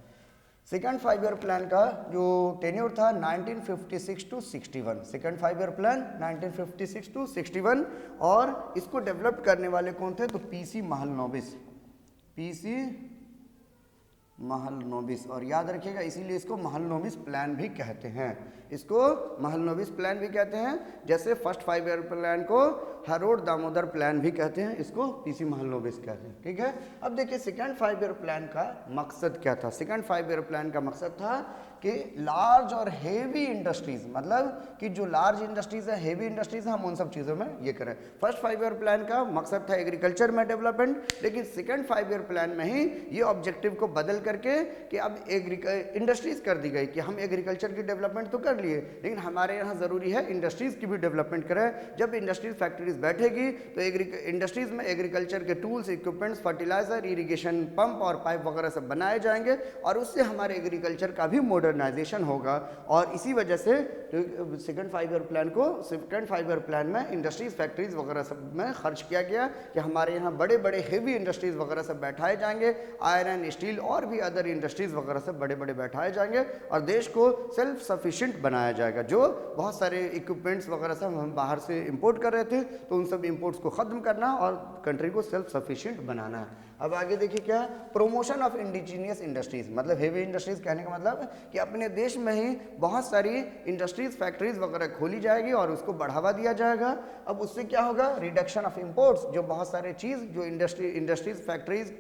सेकेंड 5 ईयर प्लान का जो टेन्योर था 1956 to 61, second 5 year plan 1956 to 61, और इसको डेवलप करने वाले कौन थे, तो PC महलनोबिस, और याद रखिएगा इसीलिए इसको महलनोबिस प्लान भी कहते हैं, इसको महलनोबिस प्लान भी कहते हैं। जैसे फर्स्ट 5 ईयर प्लान को हरोड दामोदर प्लान भी कहते हैं, इसको PC महलनोबिस कहते हैं। ठीक है, अब देखिए सेकेंड 5 ईयर प्लान का मकसद क्या था। सेकेंड 5 ईयर प्लान का मकसद था कि लार्ज और हेवी इंडस्ट्रीज, मतलब कि जो लार्ज इंडस्ट्रीज है, हेवी इंडस्ट्रीज है, हम उन सब चीज़ों में ये करें। फर्स्ट 5 ईयर प्लान का मकसद था एग्रीकल्चर में डेवलपमेंट, लेकिन सेकेंड 5 ईयर प्लान में ही ये ऑब्जेक्टिव को बदल करके कि अब इंडस्ट्रीज कर दी गई कि हम एग्रीकल्चर की डेवलपमेंट तो कर लिए, लेकिन हमारे यहाँ ज़रूरी है इंडस्ट्रीज़ की भी डेवलपमेंट करें। जब इंडस्ट्रीज फैक्ट्रीज बैठेगी तो इंडस्ट्रीज़ में एग्रीकल्चर के tools, equipments, fertiliser, irrigation pump और पाइप वगैरह सब बनाए जाएंगे, और उससे हमारे एग्रीकल्चर का भी मॉडर्नाइजेशन होगा। और इसी वजह से सेकेंड 5 ईयर प्लान में इंडस्ट्रीज, फैक्ट्रीज वगैरह सब में खर्च किया गया कि हमारे यहाँ बड़े बड़े हेवी इंडस्ट्रीज वगैरह सब बैठाए जाएंगे, आयरन, स्टील और भी अदर इंडस्ट्रीज वगैरह सब बड़े बड़े बैठाए जाएंगे, और देश को सेल्फ सफिशिएंट बनाया जाएगा। जो बहुत सारे इक्विपमेंट्स वगैरह सब हम बाहर से इंपोर्ट कर रहे थे, तो उन सब इंपोर्ट्स को ख़त्म करना और कंट्री को सेल्फ सफिशिएंट बनाना है। अब आगे देखिए क्या है, प्रोमोशन ऑफ इंडिजीनियस इंडस्ट्रीज, मतलब हेवी इंडस्ट्रीज कहने का मतलब कि अपने देश में ही बहुत सारी इंडस्ट्रीज, फैक्ट्रीज वगैरह खोली जाएगी और उसको बढ़ावा दिया जाएगा। अब उससे क्या होगा, रिडक्शन ऑफ इंपोर्ट्स, जो बहुत सारे चीज़ जो इंडस्ट्रीज फैक्ट्रीज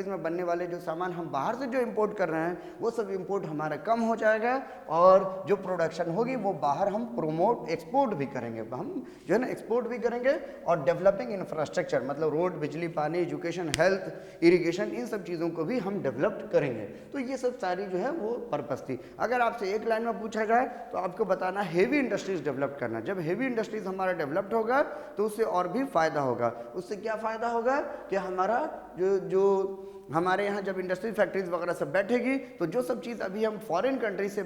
में बनने वाले जो सामान हम बाहर से जो इंपोर्ट कर रहे हैं, वो सब इंपोर्ट हमारा कम हो जाएगा, और जो प्रोडक्शन होगी वो बाहर हम एक्सपोर्ट भी करेंगे, हम जो है ना एक्सपोर्ट भी करेंगे। और डेवलपिंग इंफ्रास्ट्रक्चर, मतलब रोड, बिजली, पानी, एजुकेशन, हेल्थ, इरिगेशन, इन सब चीज़ों को भी हम डेवलप करेंगे। तो ये सब सारी जो है वो पर्पस थी। अगर आपसे एक लाइन में पूछा जाए तो आपको बताना हेवी इंडस्ट्रीज डेवलप करना। जब हेवी इंडस्ट्रीज हमारा डेवलप्ड होगा तो उससे और भी फायदा होगा। उससे क्या फ़ायदा होगा कि हमारा जो हमारे यहाँ जब इंडस्ट्री फैक्ट्रीज वगैरह सब बैठेगी तो जो सब चीज़ अभी हम फॉरेन कंट्री से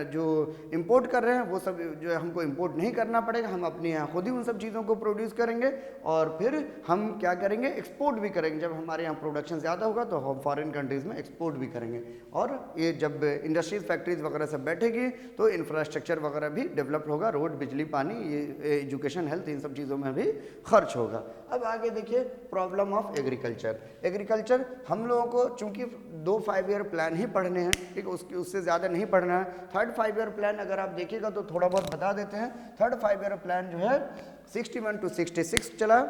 जो इंपोर्ट कर रहे हैं वो सब जो है हमको इंपोर्ट नहीं करना पड़ेगा, हम अपने यहाँ खुद ही उन सब चीज़ों को प्रोड्यूस करेंगे और फिर हम क्या करेंगे, एक्सपोर्ट भी करेंगे। जब हमारे यहाँ प्रोडक्शन ज़्यादा होगा तो हम फॉरेन कंट्रीज़ में एक्सपोर्ट भी करेंगे। और ये जब इंडस्ट्रीज फैक्ट्रीज वगैरह सब बैठेगी तो इंफ्रास्ट्रक्चर वगैरह भी डेवलप होगा, रोड, बिजली, पानी, ये एजुकेशन, हेल्थ, इन सब चीज़ों में भी खर्च होगा। अब आगे देखिए प्रॉब्लम ऑफ एग्रीकल्चर। एग्रीकल्चर हम लोगों को चूंकि 2 5 ईयर प्लान ही पढ़ने हैं, ठीक है, उससे ज़्यादा नहीं पढ़ना है। थर्ड 5 ईयर प्लान अगर आप देखिएगा तो थोड़ा बहुत बता देते हैं। थर्ड 5 ईयर प्लान जो है 61 to 66 चला।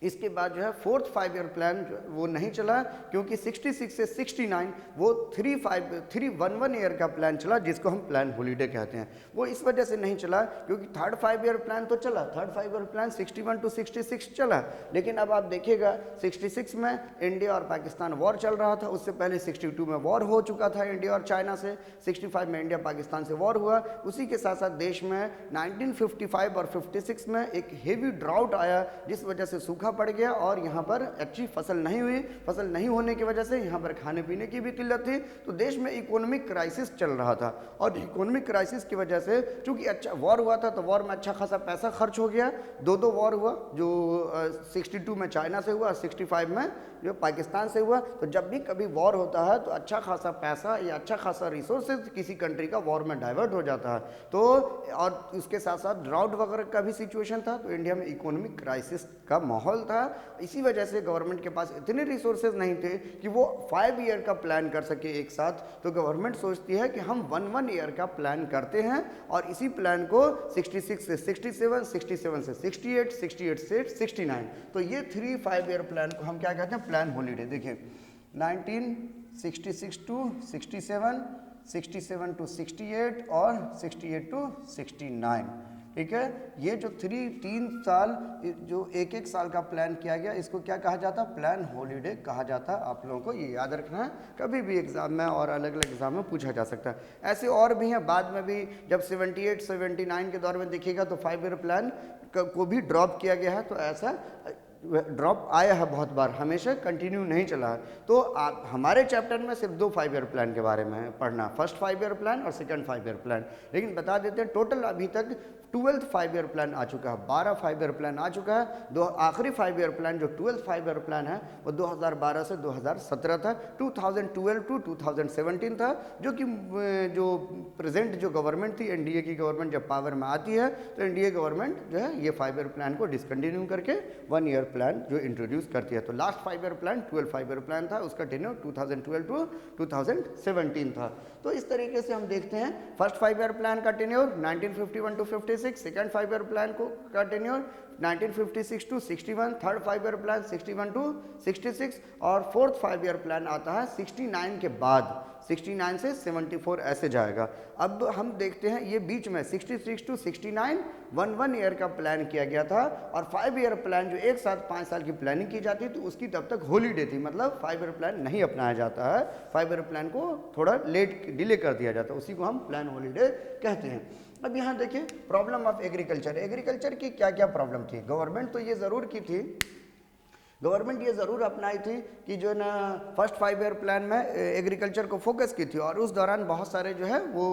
इसके बाद जो है फोर्थ 5 ईयर प्लान वो नहीं चला क्योंकि 66 से 69 वो 3-1 ईयर का प्लान चला जिसको हम प्लान हॉलीडे कहते हैं। वो इस वजह से नहीं चला क्योंकि थर्ड 5 ईयर प्लान तो चला, थर्ड 5 ईयर प्लान 61 to 66 चला, लेकिन अब आप देखिएगा 66 में इंडिया और पाकिस्तान वॉर चल रहा था, उससे पहले 62 में वॉर हो चुका था इंडिया और चाइना से, 65 में इंडिया पाकिस्तान से वॉर हुआ। उसी के साथ साथ देश में 1955 और 56 में एक हेवी ड्राउट आया जिस वजह से सूखा पड़ गया और यहाँ पर अच्छी फसल नहीं हुई। फसल नहीं होने की वजह से यहाँ पर खाने पीने की भी किल्लत थी, तो देश में इकोनॉमिक क्राइसिस चल रहा था। और इकोनॉमिक क्राइसिस की वजह से चूंकि अच्छा वॉर हुआ था तो वॉर में अच्छा खासा पैसा खर्च हो गया। 2 वॉर हुआ, जो 62 में चाइना से हुआ, 65 में जो पाकिस्तान से हुआ। तो जब भी कभी वॉर होता है तो अच्छा खासा पैसा या अच्छा खासा रिसोर्सेज किसी कंट्री का वॉर में डाइवर्ट हो जाता है। तो और उसके साथ साथ ड्राउट वगैरह का भी सिचुएशन था, तो इंडिया में इकोनॉमिक क्राइसिस का माहौल था। इसी वजह से गवर्नमेंट के पास इतने रिसोर्सेज नहीं थे कि वो 5 ईयर का प्लान कर सके एक साथ। तो गवर्नमेंट सोचती है कि हम 1 ईयर का प्लान करते हैं और इसी प्लान को 66 से 67, 67 से 68, 68 से 69, तो ये 3-5 ईयर प्लान को हम क्या कहते हैं, प्लान हॉलीडे। देखिए 1966 to 67, 67 to 68 और 68 to 69, ठीक है। ये जो 3 साल जो एक साल का प्लान किया गया, इसको क्या कहा जाता है, प्लान हॉलीडे कहा जाता है। आप लोगों को ये याद रखना है, कभी भी एग्जाम में और अलग अलग एग्जाम में पूछा जा सकता है। ऐसे और भी हैं, बाद में भी जब 78 79 के दौर में देखिएगा तो 5 ईयर प्लान को भी ड्रॉप किया गया है। तो ऐसा ड्रॉप आया है बहुत बार, हमेशा कंटिन्यू नहीं चला है। तो आप हमारे चैप्टर में सिर्फ 2 5 ईयर प्लान के बारे में पढ़ना, फर्स्ट 5 ईयर प्लान और सेकंड 5 ईयर प्लान। लेकिन बता देते हैं टोटल अभी तक 12th 5 ईयर प्लान आ चुका है, 12 5 ईयर प्लान आ चुका है। आखिरी 5 ईयर प्लान जो 12th 5 ईयर प्लान है वो 2012 से 2017 था, 2012 to 2017 था। जो कि जो प्रेजेंट जो गवर्नमेंट थी, एनडीए की गवर्नमेंट जब पावर में आती है तो एनडीए गवर्नमेंट जो है ये 5 ईयर प्लान को डिसकंटिन्यू करके 1 ईयर प्लान जो इंट्रोड्यूस करती है। तो last 5 year plan 12 5 year plan था, उसका टेन्योर 2012 to 2017 था। तो इस तरीके से हम देखते हैं फर्स्ट 5 ईयर प्लान का tenure 1951 to 56, second 5 year plan को का tenure 1956 to 61, third 5 year plan 61 to 66 और फोर्थ 5 ईयर प्लान आता है 69 के बाद, 69 से 74 ऐसे जाएगा। अब हम देखते हैं ये बीच में 66 to 69 1 ईयर का प्लान किया गया था और 5 ईयर प्लान जो एक साथ 5 साल की प्लानिंग की जाती तो उसकी तब तक हॉलीडे थी, मतलब 5 ईयर प्लान नहीं अपनाया जाता है। 5 ईयर प्लान को थोड़ा लेट डिले कर दिया जाता है, उसी को हम प्लान हॉलीडे कहते हैं। अब यहाँ देखिए प्रॉब्लम ऑफ एग्रीकल्चर। एग्रीकल्चर की क्या क्या प्रॉब्लम थी, गवर्नमेंट तो ये ज़रूर की थी, गवर्नमेंट ये ज़रूर अपनाई थी कि जो ना फर्स्ट 5 ईयर प्लान में एग्रीकल्चर को फोकस की थी और उस दौरान बहुत सारे जो है वो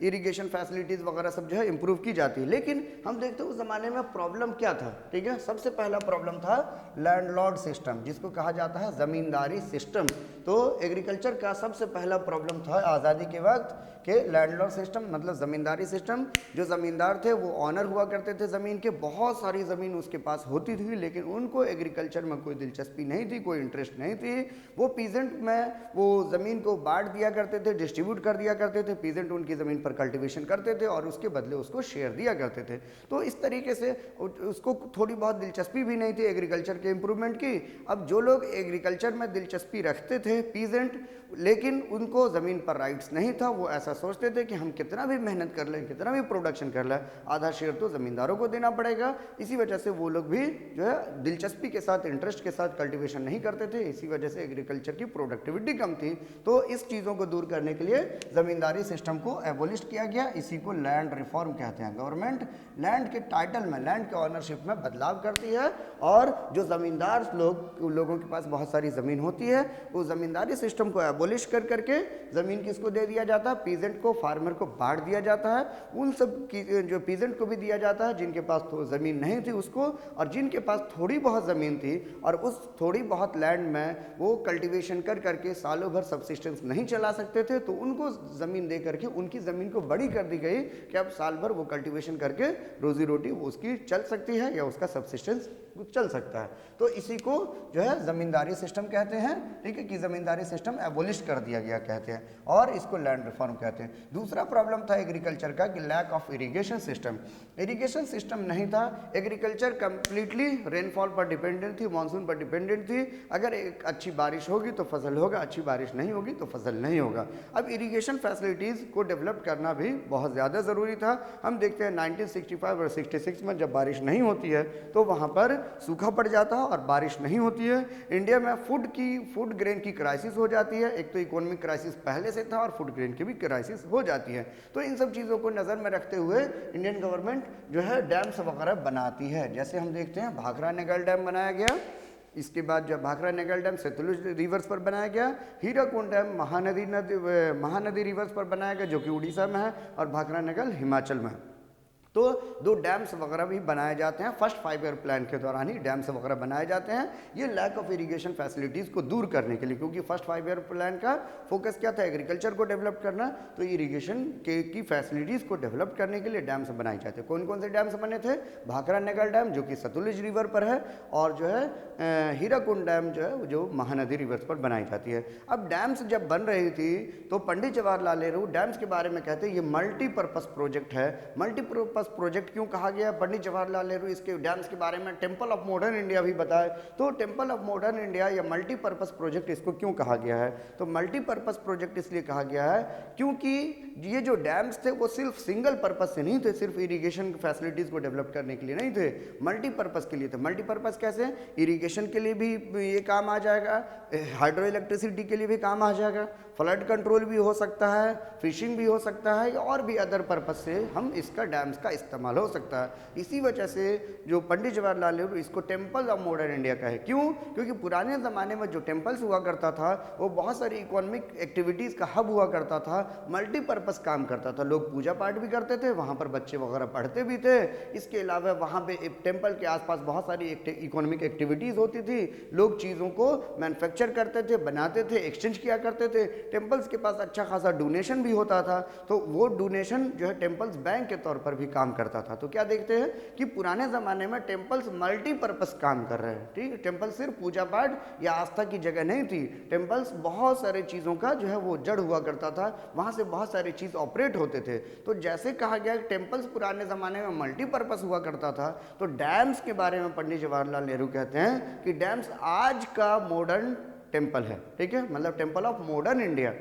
इरिगेशन फैसिलिटीज़ वगैरह सब जो है इम्प्रूव की जाती है। लेकिन हम देखते हैं उस ज़माने में प्रॉब्लम क्या था, ठीक है। सबसे पहला प्रॉब्लम था लैंडलॉर्ड सिस्टम, जिसको कहा जाता है ज़मींदारी सिस्टम। तो एग्रीकल्चर का सबसे पहला प्रॉब्लम था आज़ादी के वक्त के लैंडलॉर्ड सिस्टम, मतलब ज़मींदारी सिस्टम। जो ज़मींदार थे वो ऑनर हुआ करते थे ज़मीन के, बहुत सारी ज़मीन उसके पास होती थी लेकिन उनको एग्रीकल्चर में कोई दिलचस्पी नहीं थी, कोई इंटरेस्ट नहीं थी। वो पीजेंट में वो ज़मीन को बांट दिया करते थे, डिस्ट्रीब्यूट कर दिया करते थे, पीजेंट उनकी ज़मीन पर कल्टिवेशन करते थे और उसके बदले उसको शेयर दिया करते थे। तो इस तरीके से उसको थोड़ी बहुत दिलचस्पी भी नहीं थी एग्रीकल्चर के इम्प्रूवमेंट की। अब जो लोग एग्रीकल्चर में दिलचस्पी रखते थे पीजेंट, लेकिन उनको ज़मीन पर राइट्स नहीं था, वो ऐसा सोचते थे कि हम कितना भी मेहनत कर लें, कितना भी प्रोडक्शन कर लें, आधा शेयर तो ज़मींदारों को देना पड़ेगा। इसी वजह से वो लोग भी जो है दिलचस्पी के साथ साथ इंटरेस्ट के साथ कल्टीवेशन नहीं करते थे, इसी वजह से एग्रीकल्चर की प्रोडक्टिविटी कम थी। तो इस चीज़ों को दूर करने के लिए ज़मींदारी सिस्टम को एबोलिश किया गया, इसी को लैंड रिफॉर्म कहते हैं। गवर्नमेंट लैंड के टाइटल में, लैंड के ऑनरशिप में बदलाव करती है और जो ज़मींदार लोगों के पास बहुत सारी ज़मीन होती है, वो ज़मींदारी सिस्टम को एबोलिश कर करके ज़मीन किसको दे दिया जाता है, पीजेंट को, फार्मर को बांट दिया जाता है। उन सब की जो पीजेंट को भी दिया जाता है जिनके पास तो ज़मीन नहीं थी उसको, और जिनके पास थोड़ी बहुत ज़मीन थी और उस थोड़ी बहुत लैंड में वो कल्टीवेशन कर करके सालों भर सब्सिस्टेंस नहीं चला सकते थे, तो उनको ज़मीन दे करके उनकी ज़मीन को बड़ी कर दी गई कि अब साल भर वो कल्टीवेशन करके रोजी रोटी उसकी चल सकती है या उसका सब्सिस्टेंस चल सकता है। तो इसी को जो है ज़मींदारी सिस्टम कहते हैं, ठीक है, कि ज़मींदारी सिस्टम एबोलिश कर दिया गया कहते हैं, और इसको लैंड रिफॉर्म कहते हैं। दूसरा प्रॉब्लम था एग्रीकल्चर का कि lack of irrigation system. Irrigation system नहीं था, एग्रीकल्चर कंप्लीटली रेनफॉल पर डिपेंडेंट थी, मानसून पर डिपेंडेंट थी। अगर एक अच्छी बारिश होगी तो फसल होगा, अच्छी बारिश नहीं होगी तो फसल नहीं होगा। अब इरिगेशन फैसिलिटीज़ को डेवलप करना भी बहुत ज़्यादा ज़रूरी था। हम देखते हैं 1965 और 66 में जब बारिश नहीं होती है तो वहाँ पर सूखा पड़ जाता है और बारिश नहीं होती है। इंडिया में फूड ग्रेन की क्राइसिस हो जाती है। एक तो इकोनॉमिक क्राइसिस पहले से था और फूड ग्रेन की भी क्राइसिस हो जाती है। तो इन सब चीज़ों को नज़र में रखते हुए इंडियन गवर्नमेंट जो है डैम्स वगैरह बनाती है। जैसे हम देखते हैं भाखरा नेगल डैम बनाया गया, इसके बाद जब भाखरा नेगल डैम सतलुज रिवर्स पर बनाया गया, हीराकुंड डैम महानदी रिवर्स पर बनाया गया जो कि उड़ीसा में है, और भाखरा नेगल हिमाचल में है। तो दो डैम्स वगैरह भी बनाए जाते हैं, फर्स्ट 5 ईयर प्लान के दौरान ही डैम्स वगैरह बनाए जाते हैं, ये लैक ऑफ इरिगेशन फैसिलिटीज़ को दूर करने के लिए। क्योंकि फर्स्ट 5 ईयर प्लान का फोकस क्या था, एग्रीकल्चर को डेवलप करना, तो इरिगेशन की फैसिलिटीज़ को डेवलप करने के लिए डैम्स बनाए जाते हैं। कौन कौन से डैम्स बने थे, भाखरा नेगल डैम जो कि सतलुज रिवर पर है, और जो है हीराकुंड डैम जो है जो महानदी रिवर्स पर बनाई जाती है। अब डैम्स जब बन रही थी तो पंडित जवाहरलाल नेहरू डैम्स के बारे में कहते हैं ये मल्टीपर्पज़ प्रोजेक्ट है। मल्टीपर्पज़ प्रोजेक्ट क्यों कहा गया, पंडित जवाहरलाल नेहरू इसके डैम्स के बारे में टेम्पल ऑफ मॉडर्न इंडिया भी बताए। तो टेम्पल ऑफ मॉडर्न इंडिया या मल्टीपर्पज़ प्रोजेक्ट इसको क्यों कहा गया है, तो मल्टीपर्पज़ प्रोजेक्ट इसलिए कहा गया है क्योंकि ये जो डैम्स थे वो सिर्फ सिंगल पर्पज़ से नहीं थे, सिर्फ इरिगेशन फैसिलिटीज़ को डेवलप करने के लिए नहीं थे, मल्टीपर्पज़ के लिए थे। मल्टीपर्पज़ कैसे, इरिगेशन के लिए भी ये काम आ जाएगा, हाइड्रो इलेक्ट्रिसिटी के लिए भी काम आ जाएगा, फ्लड कंट्रोल भी हो सकता है, फिशिंग भी हो सकता है, और भी अदर पर्पस से हम इसका डैम्स का इस्तेमाल हो सकता है। इसी वजह से जो पंडित जवाहरलाल नेहरू इसको टेम्पल ऑफ मॉडर्न इंडिया का है। क्यों, क्योंकि पुराने ज़माने में जो टेम्पल्स हुआ करता था वो बहुत सारी इकोनॉमिक एक्टिविटीज़ का हब हुआ करता था, मल्टीपर्पज़ काम करता था। लोग पूजा पाठ भी करते थे, वहाँ पर बच्चे वगैरह पढ़ते भी थे। इसके अलावा वहाँ पे टेम्पल के आसपास बहुत सारी इकोनॉमिक एक्टिविटीज़ होती थी, लोग चीज़ों को मैन्युफैक्चर करते थे, बनाते थे, एक्सचेंज किया करते थे। टेम्पल्स के पास अच्छा खासा डोनेशन भी होता था, तो वो डोनेशन जो है टेम्पल्स बैंक के तौर पर भी काम करता था। तो क्या देखते हैं कि पुराने ज़माने में टेम्पल्स मल्टीपर्पज़ काम कर रहे हैं, ठीक है। टेम्पल सिर्फ पूजा पाठ या आस्था की जगह नहीं थी, टेम्पल्स बहुत सारे चीज़ों का जो है वो जड़ हुआ करता था, वहाँ से बहुत सारी चीज़ ऑपरेट होते थे। तो जैसे कहा गया टेम्पल्स पुराने ज़माने में मल्टीपर्पज़ हुआ करता था, तो डैम्स के बारे में पंडित जवाहरलाल नेहरू कहते हैं कि डैम्स आज का मॉडर्न टेम्पल है, ठीक है, मतलब टेम्पल ऑफ मॉडर्न इंडिया,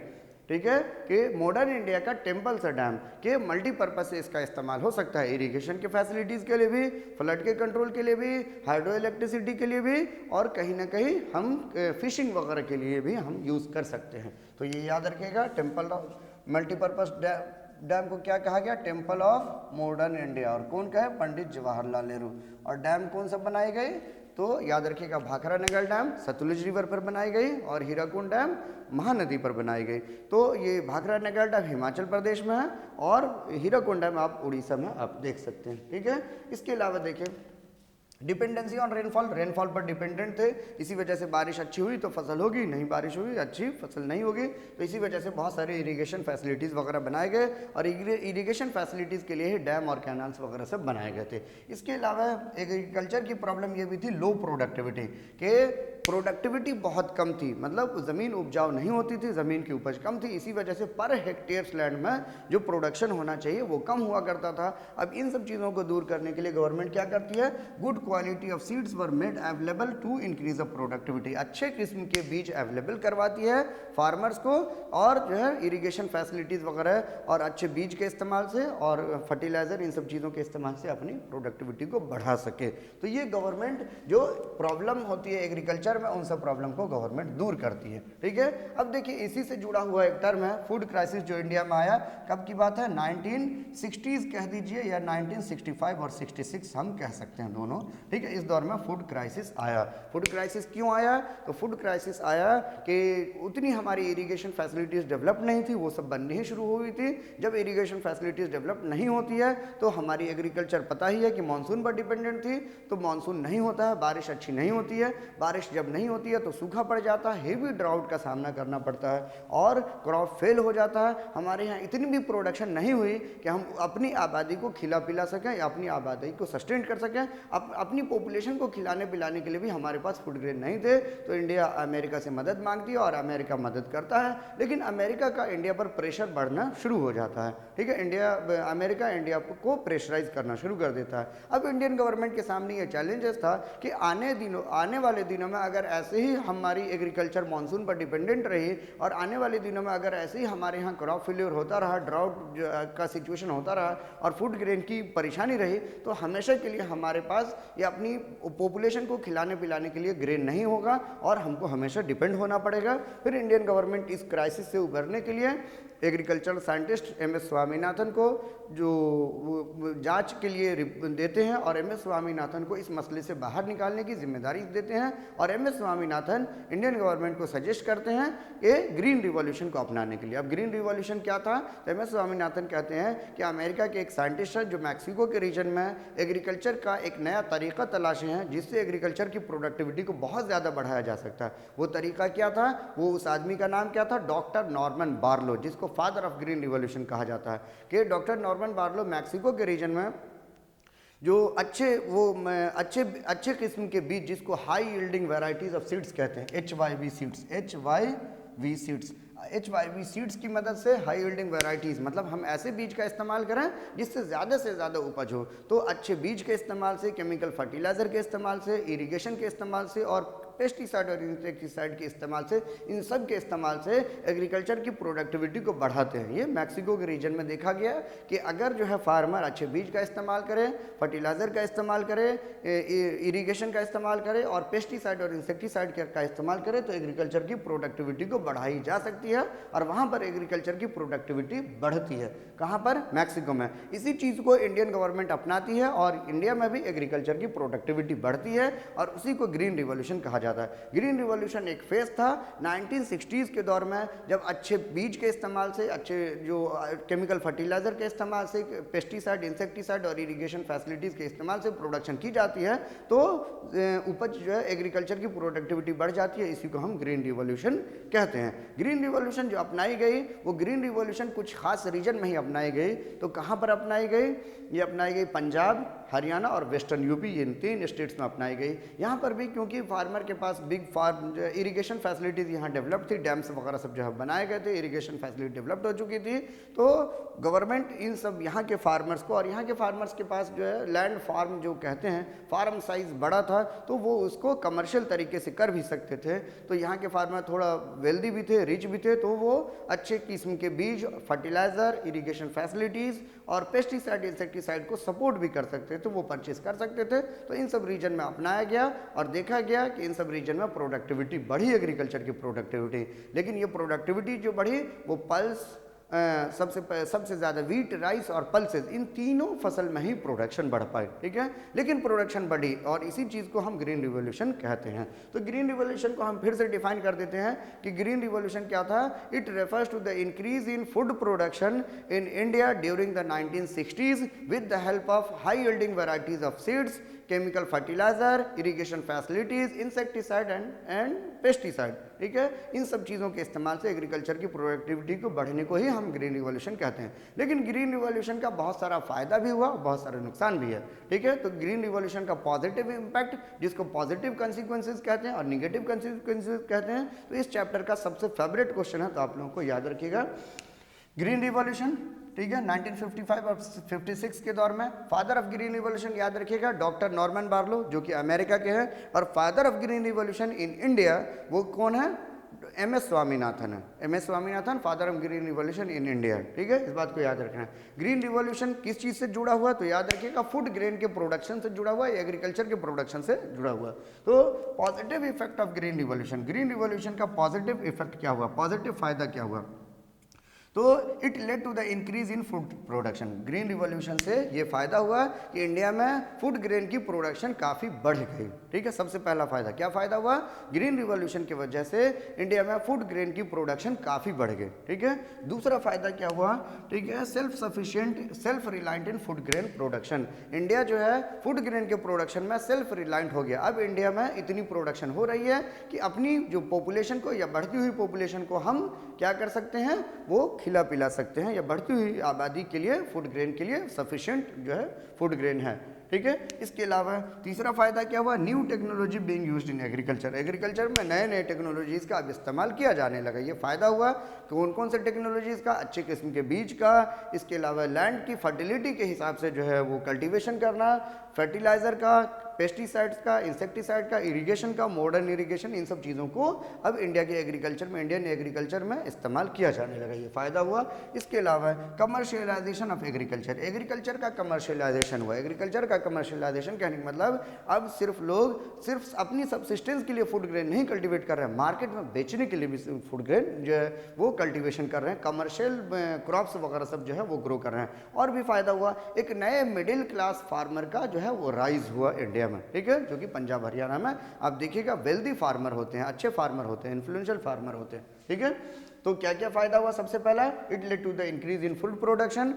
ठीक है, कि मॉडर्न इंडिया का टेम्पल से डैम के मल्टीपर्पज़ से इसका इस्तेमाल हो सकता है, इरिगेशन के फैसिलिटीज़ के लिए भी, फ्लड के कंट्रोल के लिए भी, हाइड्रो इलेक्ट्रिसिटी के लिए भी, और कहीं ना कहीं हम फिशिंग वगैरह के लिए भी हम यूज़ कर सकते हैं। तो ये याद रखिएगा, टेम्पल ऑफ मल्टीपर्पज़ डैम को क्या कहा गया, टेम्पल ऑफ मॉडर्न इंडिया। और कौन कहे, पंडित जवाहरलाल नेहरू। और डैम कौन सा बनाए गए, तो याद रखिएगा भाखरा नेगल डैम सतलुज रिवर पर बनाई गई और हीराकुंड डैम महानदी पर बनाई गई। तो ये भाखरा नेगल डैम हिमाचल प्रदेश में है और हीराकुंड डैम आप उड़ीसा में आप देख सकते हैं, ठीक है। इसके अलावा देखिए डिपेंडेंसी ऑन रेनफॉल, रेनफॉल पर डिपेंडेंट थे, इसी वजह से बारिश अच्छी हुई तो फसल होगी, नहीं बारिश हुई अच्छी फसल नहीं होगी। तो इसी वजह से बहुत सारे इरिगेशन फैसिलिटीज़ वगैरह बनाए गए और इरिगेशन फैसिलिटीज़ के लिए ही डैम और कैनाल्स वगैरह सब बनाए गए थे। इसके अलावा एग्रीकल्चर की प्रॉब्लम ये भी थी लो प्रोडक्टिविटी, के प्रोडक्टिविटी बहुत कम थी, मतलब ज़मीन उपजाऊ नहीं होती थी, ज़मीन की उपज कम थी, इसी वजह से पर हेक्टेयर लैंड में जो प्रोडक्शन होना चाहिए वो कम हुआ करता था। अब इन सब चीज़ों को दूर करने के लिए गवर्नमेंट क्या करती है, good quality of seeds were made available to increase the productivity, अच्छे किस्म के बीज अवेलेबल करवाती है फार्मर्स को, और जो है इरिगेशन फैसिलिटीज़ वगैरह और अच्छे बीज के इस्तेमाल से और फर्टिलाइज़र इन सब चीज़ों के इस्तेमाल से अपनी प्रोडक्टिविटी को बढ़ा सके। तो ये गवर्नमेंट जो प्रॉब्लम होती है एग्रीकल्चर में, उन सब प्रॉब्लम को गवर्नमेंट दूर करती है। ठीक है, अब देखिए इसी से जुड़ा हुआ एक टर्म है फूड क्राइसिस, जो इंडिया में आया, कब की बात है, 1960s कह दीजिए या 1965 और 66 हम कह सकते हैं दोनों। ठीक है, इस दौर में फूड क्राइसिस आया। फूड क्राइसिस क्यों आया, तो फूड क्राइसिस आया कि उतनी हमारी इरिगेशन फैसिलिटीज़ डेवलप नहीं थी, वो सब बननी ही शुरू हुई थी। जब इरिगेशन फैसिलिटीज़ डेवलप नहीं होती है तो हमारी एग्रीकल्चर पता ही है कि मानसून पर डिपेंडेंट थी, तो मानसून नहीं होता है, बारिश अच्छी नहीं होती है, बारिश जब नहीं होती है तो सूखा पड़ जाता है, हेवी ड्राउट का सामना करना पड़ता है और क्रॉप फेल हो जाता है। हमारे यहाँ इतनी भी प्रोडक्शन नहीं हुई कि हम अपनी आबादी को खिला पिला सकें या अपनी आबादी को सस्टेन कर सकें, अपनी पॉपुलेशन को खिलाने पिलाने के लिए भी हमारे पास फूड ग्रेन नहीं थे। तो इंडिया अमेरिका से मदद मांगती है और अमेरिका मदद करता है, लेकिन अमेरिका का इंडिया पर प्रेशर बढ़ना शुरू हो जाता है। ठीक है, अमेरिका इंडिया को प्रेशराइज करना शुरू कर देता है। अब इंडियन गवर्नमेंट के सामने ये चैलेंजेस था कि आने वाले दिनों में अगर ऐसे ही हमारी एग्रीकल्चर मानसून पर डिपेंडेंट रही और आने वाले दिनों में अगर ऐसे ही हमारे यहाँ क्रॉप फेल्योर होता रहा, ड्राउट का सिचुएशन होता रहा और फूड ग्रेन की परेशानी रही, तो हमेशा के लिए हमारे पास ये अपनी पॉपुलेशन को खिलाने पिलाने के लिए ग्रेन नहीं होगा और हमको हमेशा डिपेंड होना पड़ेगा। फिर इंडियन गवर्नमेंट इस क्राइसिस से उभरने के लिए agricultural scientist M S Swaminathan को जो जांच के लिए देते हैं और एम एस स्वामीनाथन को इस मसले से बाहर निकालने की जिम्मेदारी देते हैं और M S Swaminathan Indian government को सजेस्ट करते हैं कि ग्रीन रिवॉल्यूशन को अपनाने के लिए। अब ग्रीन रिवॉल्यूशन क्या था, तो एम एस स्वामीनाथन कहते हैं कि अमेरिका के एक साइंटिस्ट है जो मैक्सिको के रीजन में एग्रीकल्चर का एक नया तरीका तलाशे हैं जिससे एग्रीकल्चर की प्रोडक्टिविटी को बहुत ज़्यादा बढ़ाया जा सकता है। वो तरीका क्या था, वो उस आदमी का नाम क्या था, डॉक्टर नॉर्मन बार्लो, जिसको फादर ऑफ ग्रीन रिवॉल्यूशन कहा जाता है। कि डॉक्टर नॉर्मन बार्लो मैक्सिको के रीजन में जो अच्छे किस्म के बीज, जिसको high yielding varieties of seeds कहते हैं, HYV सीड्स, HYV सीड्स की मदद से हाई यील्डिंग वैरायटीज़, मतलब हम ऐसे बीज का इस्तेमाल करें जिससे ज़्यादा से ज़्यादा उपज हो। तो अच्छे बीज के इस्तेमाल से, केमिकल फर्टिलाइज़र के इस्तेमाल से, इरिगेशन के इस्तेमाल से और पेस्टिसाइड और इंसेक्टिसाइड के इस्तेमाल से, इन सब के इस्तेमाल से एग्रीकल्चर की प्रोडक्टिविटी को बढ़ाते हैं। ये मैक्सिको के रीजन में देखा गया कि अगर जो है फार्मर अच्छे बीज का इस्तेमाल करे, फर्टिलाइज़र का इस्तेमाल करे, इरिगेशन का इस्तेमाल करे और पेस्टिसाइड और इंसेक्टिसाइड का इस्तेमाल करे तो एग्रीकल्चर की प्रोडक्टिविटी को बढ़ाई जा सकती है और वहाँ पर एग्रीकल्चर की प्रोडक्टिविटी बढ़ती है। कहाँ पर, मैक्सिको में। इसी चीज़ को इंडियन गवर्नमेंट अपनाती है और इंडिया में भी एग्रीकल्चर की प्रोडक्टिविटी बढ़ती है और उसी को ग्रीन रिवॉल्यूशन कहा जाता है। ग्रीन रिवॉल्यूशन एक फेज था 1960s के दौर में, जब अच्छे बीज के इस्तेमाल से, अच्छे जो केमिकल फर्टिलाइजर के इस्तेमाल से, पेस्टिसाइड, इंसेक्टिसाइड और इरिगेशन फैसिलिटीज़ के इस्तेमाल से प्रोडक्शन की जाती है तो उपज जो है एग्रीकल्चर की प्रोडक्टिविटी बढ़ जाती है। इसी को हम ग्रीन रिवॉल्यूशन कहते हैं। ग्रीन रिवॉल्यूशन जो अपनाई गई, वो ग्रीन रिवॉल्यूशन कुछ खास रीजन में ही अपनाई गई। तो कहाँ पर अपनाई गई, ये अपनाई गई पंजाब, हरियाणा और वेस्टर्न यूपी, ये 3 स्टेट्स में अपनाई गई। यहाँ पर भी क्योंकि फार्मर के पास बिग फार्म इरिगेशन फैसिलिटीज़ यहाँ डेवलप थी, डैम्स वगैरह सब जो है बनाए गए थे, इरिगेशन फैसिलिटी डेवलप्ड हो चुकी थी, तो गवर्नमेंट इन सब यहाँ के फार्मर्स को, और यहाँ के फार्मर्स के पास जो है लैंड फार्म जो कहते हैं, फार्म साइज बड़ा था तो वो उसको कमर्शियल तरीके से कर भी सकते थे। तो यहाँ के फार्मर थोड़ा वेल्दी भी थे, रिच भी थे, तो वो अच्छे किस्म के बीज, फर्टिलाइज़र, इरिगेशन फैसिलिटीज़ और पेस्टिसाइड, इंसेक्टिसाइड को सपोर्ट भी कर सकते थे, वो परचेज कर सकते थे। तो इन सब रीजन में अपनाया गया और देखा गया कि इन सब रीजन में प्रोडक्टिविटी बढ़ी, एग्रीकल्चर की प्रोडक्टिविटी। लेकिन ये प्रोडक्टिविटी जो बढ़ी वो पल्स, सबसे ज़्यादा वीट, राइस और पल्सेस, इन तीनों फसल में ही प्रोडक्शन बढ़ पाई। ठीक है, लेकिन प्रोडक्शन बढ़ी और इसी चीज़ को हम ग्रीन रिवॉल्यूशन कहते हैं। तो ग्रीन रिवॉल्यूशन को हम फिर से डिफाइन कर देते हैं कि ग्रीन रिवॉल्यूशन क्या था। It refers to the increase in food production in India during the 1960s with the help of high yielding varieties of seeds chemical fertiliser, irrigation facilities, insecticide and pesticide, ठीक है। इन सब चीज़ों के इस्तेमाल से agriculture की प्रोडक्टिविटी को बढ़ने को ही हम ग्रीन रिवॉल्यूशन कहते हैं। लेकिन ग्रीन रिवॉल्यूशन का बहुत सारा फायदा भी हुआ, बहुत सारा नुकसान भी है, ठीक है। तो ग्रीन रिवॉल्यूशन का पॉजिटिव इम्पैक्ट, जिसको पॉजिटिव कंसिक्वेंसेज कहते हैं और निगेटिव कंसिक्वेंसेज कहते हैं, तो इस चैप्टर का सबसे फेवरेट क्वेश्चन है, तो आप लोगों को याद रखिएगा। ग्रीन रिवॉल्यूशन, ठीक है, 1955 और 56 के दौर में फादर ऑफ ग्रीन रिवॉल्यूशन याद रखिएगा डॉक्टर नॉर्मन बार्लो, जो कि अमेरिका के हैं, और father of green revolution in India वो कौन है? MS स्वामीनाथन है। MS Swaminathan father of green revolution in India, ठीक है, इस बात को याद रखना है। ग्रीन रिवॉल्यूशन किस चीज़ से जुड़ा हुआ, तो याद रखिएगा फूड ग्रेन के प्रोडक्शन से जुड़ा हुआ है, एग्रीकल्चर के प्रोडक्शन से जुड़ा हुआ। तो positive effect of green revolution, green revolution का पॉजिटिव इफेक्ट क्या हुआ, पॉजिटिव फायदा क्या हुआ? तो it led to the increase in food production. Green revolution से ये फायदा हुआ कि इंडिया में फूड ग्रेन की प्रोडक्शन काफ़ी बढ़ गई, ठीक है। सबसे पहला फायदा क्या फायदा हुआ? ग्रीन रिवॉल्यूशन की वजह से इंडिया में फूड ग्रेन की प्रोडक्शन काफ़ी बढ़ गई, ठीक है। दूसरा फायदा क्या हुआ, ठीक है, सेल्फ सफिशिएंट, सेल्फ रिलायंट इन फूड ग्रेन प्रोडक्शन। इंडिया जो है फूड ग्रेन के प्रोडक्शन में सेल्फ रिलायंट हो गया। अब इंडिया में इतनी प्रोडक्शन हो रही है कि अपनी जो पॉपुलेशन को या बढ़ती हुई पॉपुलेशन को हम क्या कर सकते हैं, वो खिला पिला सकते हैं, या बढ़ती हुई आबादी के लिए फूड ग्रेन के लिए सफिशिएंट जो है फूड ग्रेन है, ठीक है। इसके अलावा तीसरा फायदा क्या हुआ? New technology being used in agriculture. Agriculture में नए नए टेक्नोलॉजीज़ का अब इस्तेमाल किया जाने लगा, ये फ़ायदा हुआ। कौन कौन से टेक्नोलॉजीज़ का? अच्छे किस्म के बीज का, इसके अलावा लैंड की फर्टिलिटी के हिसाब से जो है वो कल्टीवेशन करना, फर्टिलाइज़र का, पेस्टिसाइड्स का, इंसेक्टिसाइड का, इरिगेशन का, मॉडर्न इरिगेशन, इन सब चीज़ों को अब इंडिया के एग्रीकल्चर में, इंडियन एग्रीकल्चर में इस्तेमाल किया जाने लगा, ये फ़ायदा हुआ। इसके अलावा कमर्शियलाइजेशन ऑफ एग्रीकल्चर, एग्रीकल्चर का कमर्शियलाइजेशन हुआ। एग्रीकल्चर का कमर्शियलाइजेशन कहने का मतलब अब सिर्फ लोग सिर्फ अपनी सब्सिस्टेंस के लिए फूड ग्रेन नहीं कल्टीवेट कर रहे हैं, मार्केट में बेचने के लिए भी फूड ग्रेन जो है वो कल्टीवेशन कर रहे हैं, कमर्शियल क्रॉप्स वगैरह सब जो है वो ग्रो कर रहे हैं। और भी फ़ायदा हुआ, एक नए मिडिल क्लास फार्मर का जो है वो राइज हुआ इंडिया में, ठीक है, जो कि पंजाब हरियाणा में आप देखिएगा वेल्दी फार्मर होते हैं, अच्छे फार्मर होते हैं, इन्फ्लुएंशियल फार्मर होते हैं, ठीक है। तो क्या क्या फायदा हुआ? सबसे पहला, it led to the increase in food production,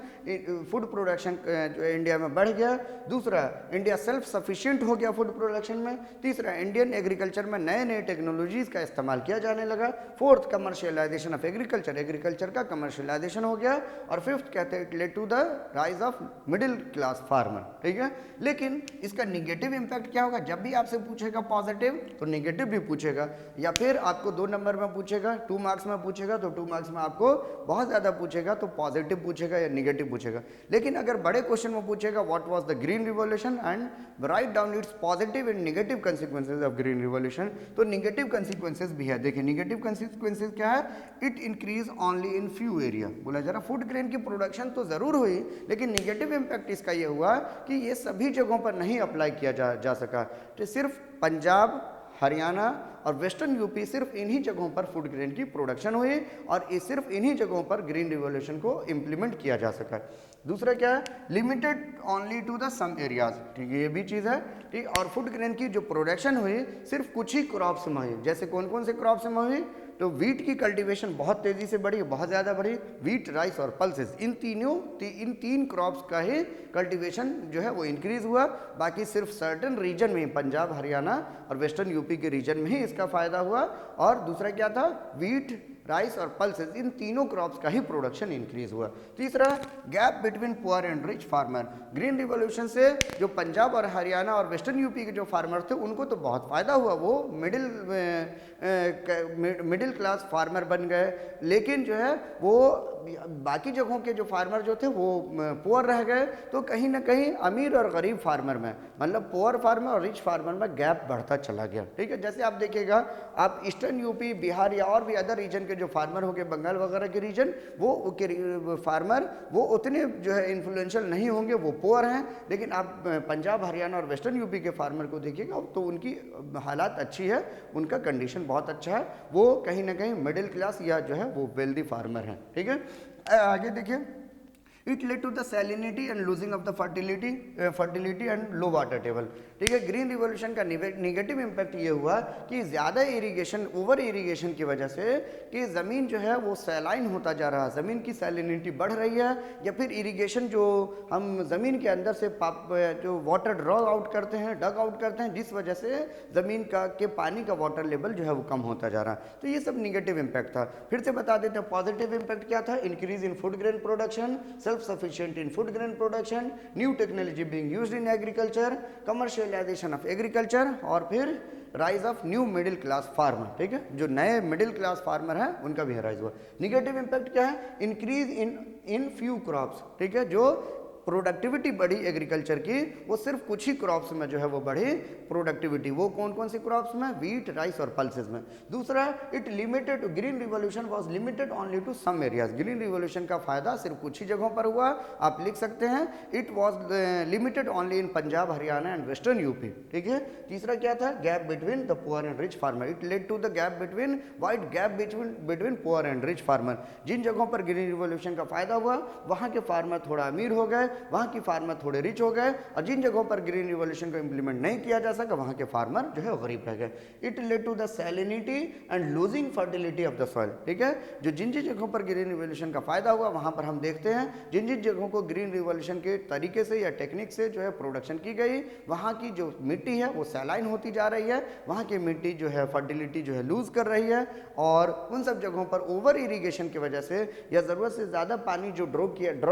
food production जो इंडिया में बढ़ गया। दूसरा, इंडिया सेल्फ सफिशिएंट हो गया फूड प्रोडक्शन में। तीसरा, इंडियन एग्रीकल्चर में नए नए टेक्नोलॉजीज का इस्तेमाल किया जाने लगा। Fourth, commercialisation of agriculture, agriculture का कमर्शियलाइजेशन हो गया। और फिफ्थ कहते हैं it led to the rise of middle class farmer, ठीक है। लेकिन इसका निगेटिव इंपैक्ट क्या होगा? जब भी आपसे पूछेगा पॉजिटिव तो निगेटिव भी पूछेगा, या फिर आपको 2 नंबर में पूछेगा, 2 मार्क्स में पूछेगा तो 2 मार्क्स में आपको बहुत ज़्यादा पूछेगा तो पॉजिटिव पूछेगा या निगेटिव पूछेगा। लेकिन अगर बड़े क्वेश्चन में पूछेगा what was the green revolution and write down it's positive and negative consequences of green revolution, तो निगेटिव कंसिक्वेंसेज भी है। देखिए निगेटिव कंसिक्वेंसेज क्या है? It increase only in few area. बोला जरा फूड ग्रेन की प्रोडक्शन तो ज़रूर हुई, लेकिन निगेटिव इम्पैक्ट इसका ये हुआ कि ये सभी जगहों पर नहीं अप्लाई किया जा सका। तो सिर्फ पंजाब, हरियाणा और वेस्टर्न यूपी, सिर्फ इन्हीं जगहों पर फूड ग्रेन की प्रोडक्शन हुई और ये सिर्फ इन्हीं जगहों पर ग्रीन रिवॉल्यूशन को इम्प्लीमेंट किया जा सका। दूसरा क्या है? Limited only to the some areas, ठीक है, ये भी चीज़ है, ठीक। और फूड ग्रेन की जो प्रोडक्शन हुई सिर्फ कुछ ही क्रॉप्स में हुई। जैसे कौन कौन से क्रॉप्स में हुई? तो वीट की कल्टीवेशन बहुत तेज़ी से बढ़ी, बहुत ज़्यादा बढ़ी। वीट, राइस और पल्सेस, इन 3 क्रॉप्स का ही कल्टीवेशन जो है वो इंक्रीज हुआ। बाकी सिर्फ सर्टन रीजन में, पंजाब, हरियाणा और वेस्टर्न यूपी के रीजन में ही इसका फ़ायदा हुआ। और दूसरा क्या था? वीट, राइस और पल्सेस, इन तीनों क्रॉप्स का ही प्रोडक्शन इंक्रीज हुआ। तीसरा, gap between poor and rich farmer. Green revolution से जो पंजाब और हरियाणा और वेस्टर्न यूपी के जो फार्मर थे उनको तो बहुत फ़ायदा हुआ, वो मिडिल क्लास फार्मर बन गए। लेकिन जो है वो बाकी जगहों के जो फार्मर जो थे वो पुअर रह गए। तो कहीं ना कहीं अमीर और गरीब फार्मर में, मतलब पुअर फार्मर और रिच फार्मर में गैप बढ़ता चला गया, ठीक है। जैसे आप देखिएगा, आप ईस्टर्न यूपी, बिहार या और भी अदर रीजन के जो फार्मर हो गए, बंगाल वगैरह के रीजन, वो के फार्मर वो उतने जो है इन्फ्लुएंशियल नहीं होंगे, वो पुअर हैं। लेकिन आप पंजाब, हरियाणा और वेस्टर्न यूपी के फार्मर को देखिएगा तो उनकी हालात अच्छी है, उनका कंडीशन बहुत अच्छा है, वो कहीं ना कहीं मिडिल क्लास या जो है वो वेल्दी फार्मर हैं, ठीक है। आगे देखिए, it led to the salinity and losing of the fertility and low water table. ठीक है, ग्रीन रिवॉल्यूशन का निगेटिव इम्पैक्ट ये हुआ कि ज़्यादा इरिगेशन, ओवर इरिगेशन की वजह से कि ज़मीन जो है वो सैलाइन होता जा रहा है, ज़मीन की सैलिनिटी बढ़ रही है, या फिर इरिगेशन जो हम ज़मीन के अंदर से जो वाटर ड्रॉ आउट करते हैं, डग आउट करते हैं, जिस वजह से ज़मीन के पानी का वाटर लेवल जो है वो कम होता जा रहा है। तो ये सब निगेटिव इम्पैक्ट था। फिर से बता देते हैं पॉजिटिव इम्पैक्ट क्या था। Increase in food grain production, self sufficient in food grain production, new technology being used in agriculture, commercialisation of agriculture, और फिर rise of new middle class farmer. ठीक है, जो नए मिडिल क्लास फार्मर हैं उनका भी राइज हुआ। निगेटिव इम्पैक्ट क्या है? Increase in few crops. ठीक है, जो प्रोडक्टिविटी बढ़ी एग्रीकल्चर की, वो सिर्फ कुछ ही क्रॉप्स में जो है वो बढ़ी प्रोडक्टिविटी। वो कौन कौन सी क्रॉप्स में? वीट, राइस और पल्सेस में। दूसरा, it limited, green revolution was limited only to some areas. Green revolution का फायदा सिर्फ कुछ ही जगहों पर हुआ। आप लिख सकते हैं it was limited only in Punjab, Haryana and western UP. ठीक है। तीसरा क्या था? Gap between the poor and rich farmer. It led to the gap between, wide gap between poor and rich farmer. जिन जगहों पर ग्रीन रिवॉल्यूशन का फायदा हुआ वहां के फार्मर थोड़ा अमीर हो गए, वहाँ की फार्मर थोड़े रिच हो गए, और जिन जगहों पर ग्रीन रिवॉल्यूशन को इंप्लीमेंट नहीं किया जा सका वहाँ के फार्मर जो है गरीब रह गए। It led to the salinity and losing fertility of the soil. ठीक है, जो जिन जिन जगहों पर ग्रीन रिवॉल्यूशन का फायदा हुआ वहाँ पर हम देखते हैं जिन जिन जगहों को ग्रीन रिवॉल्यूशन के तरीके से या टेक्निक से जो है प्रोडक्शन की गई, वहाँ की जो मिट्टी है वो सैलाइन होती जा रही है, वहाँ की मिट्टी जो है फर्टिलिटी जो है लूज कर रही है, और उन सब जगहों पर ओवर इरीगेशन की वजह से या ज़रूरत से ज़्यादा पानी जो ड्रॉ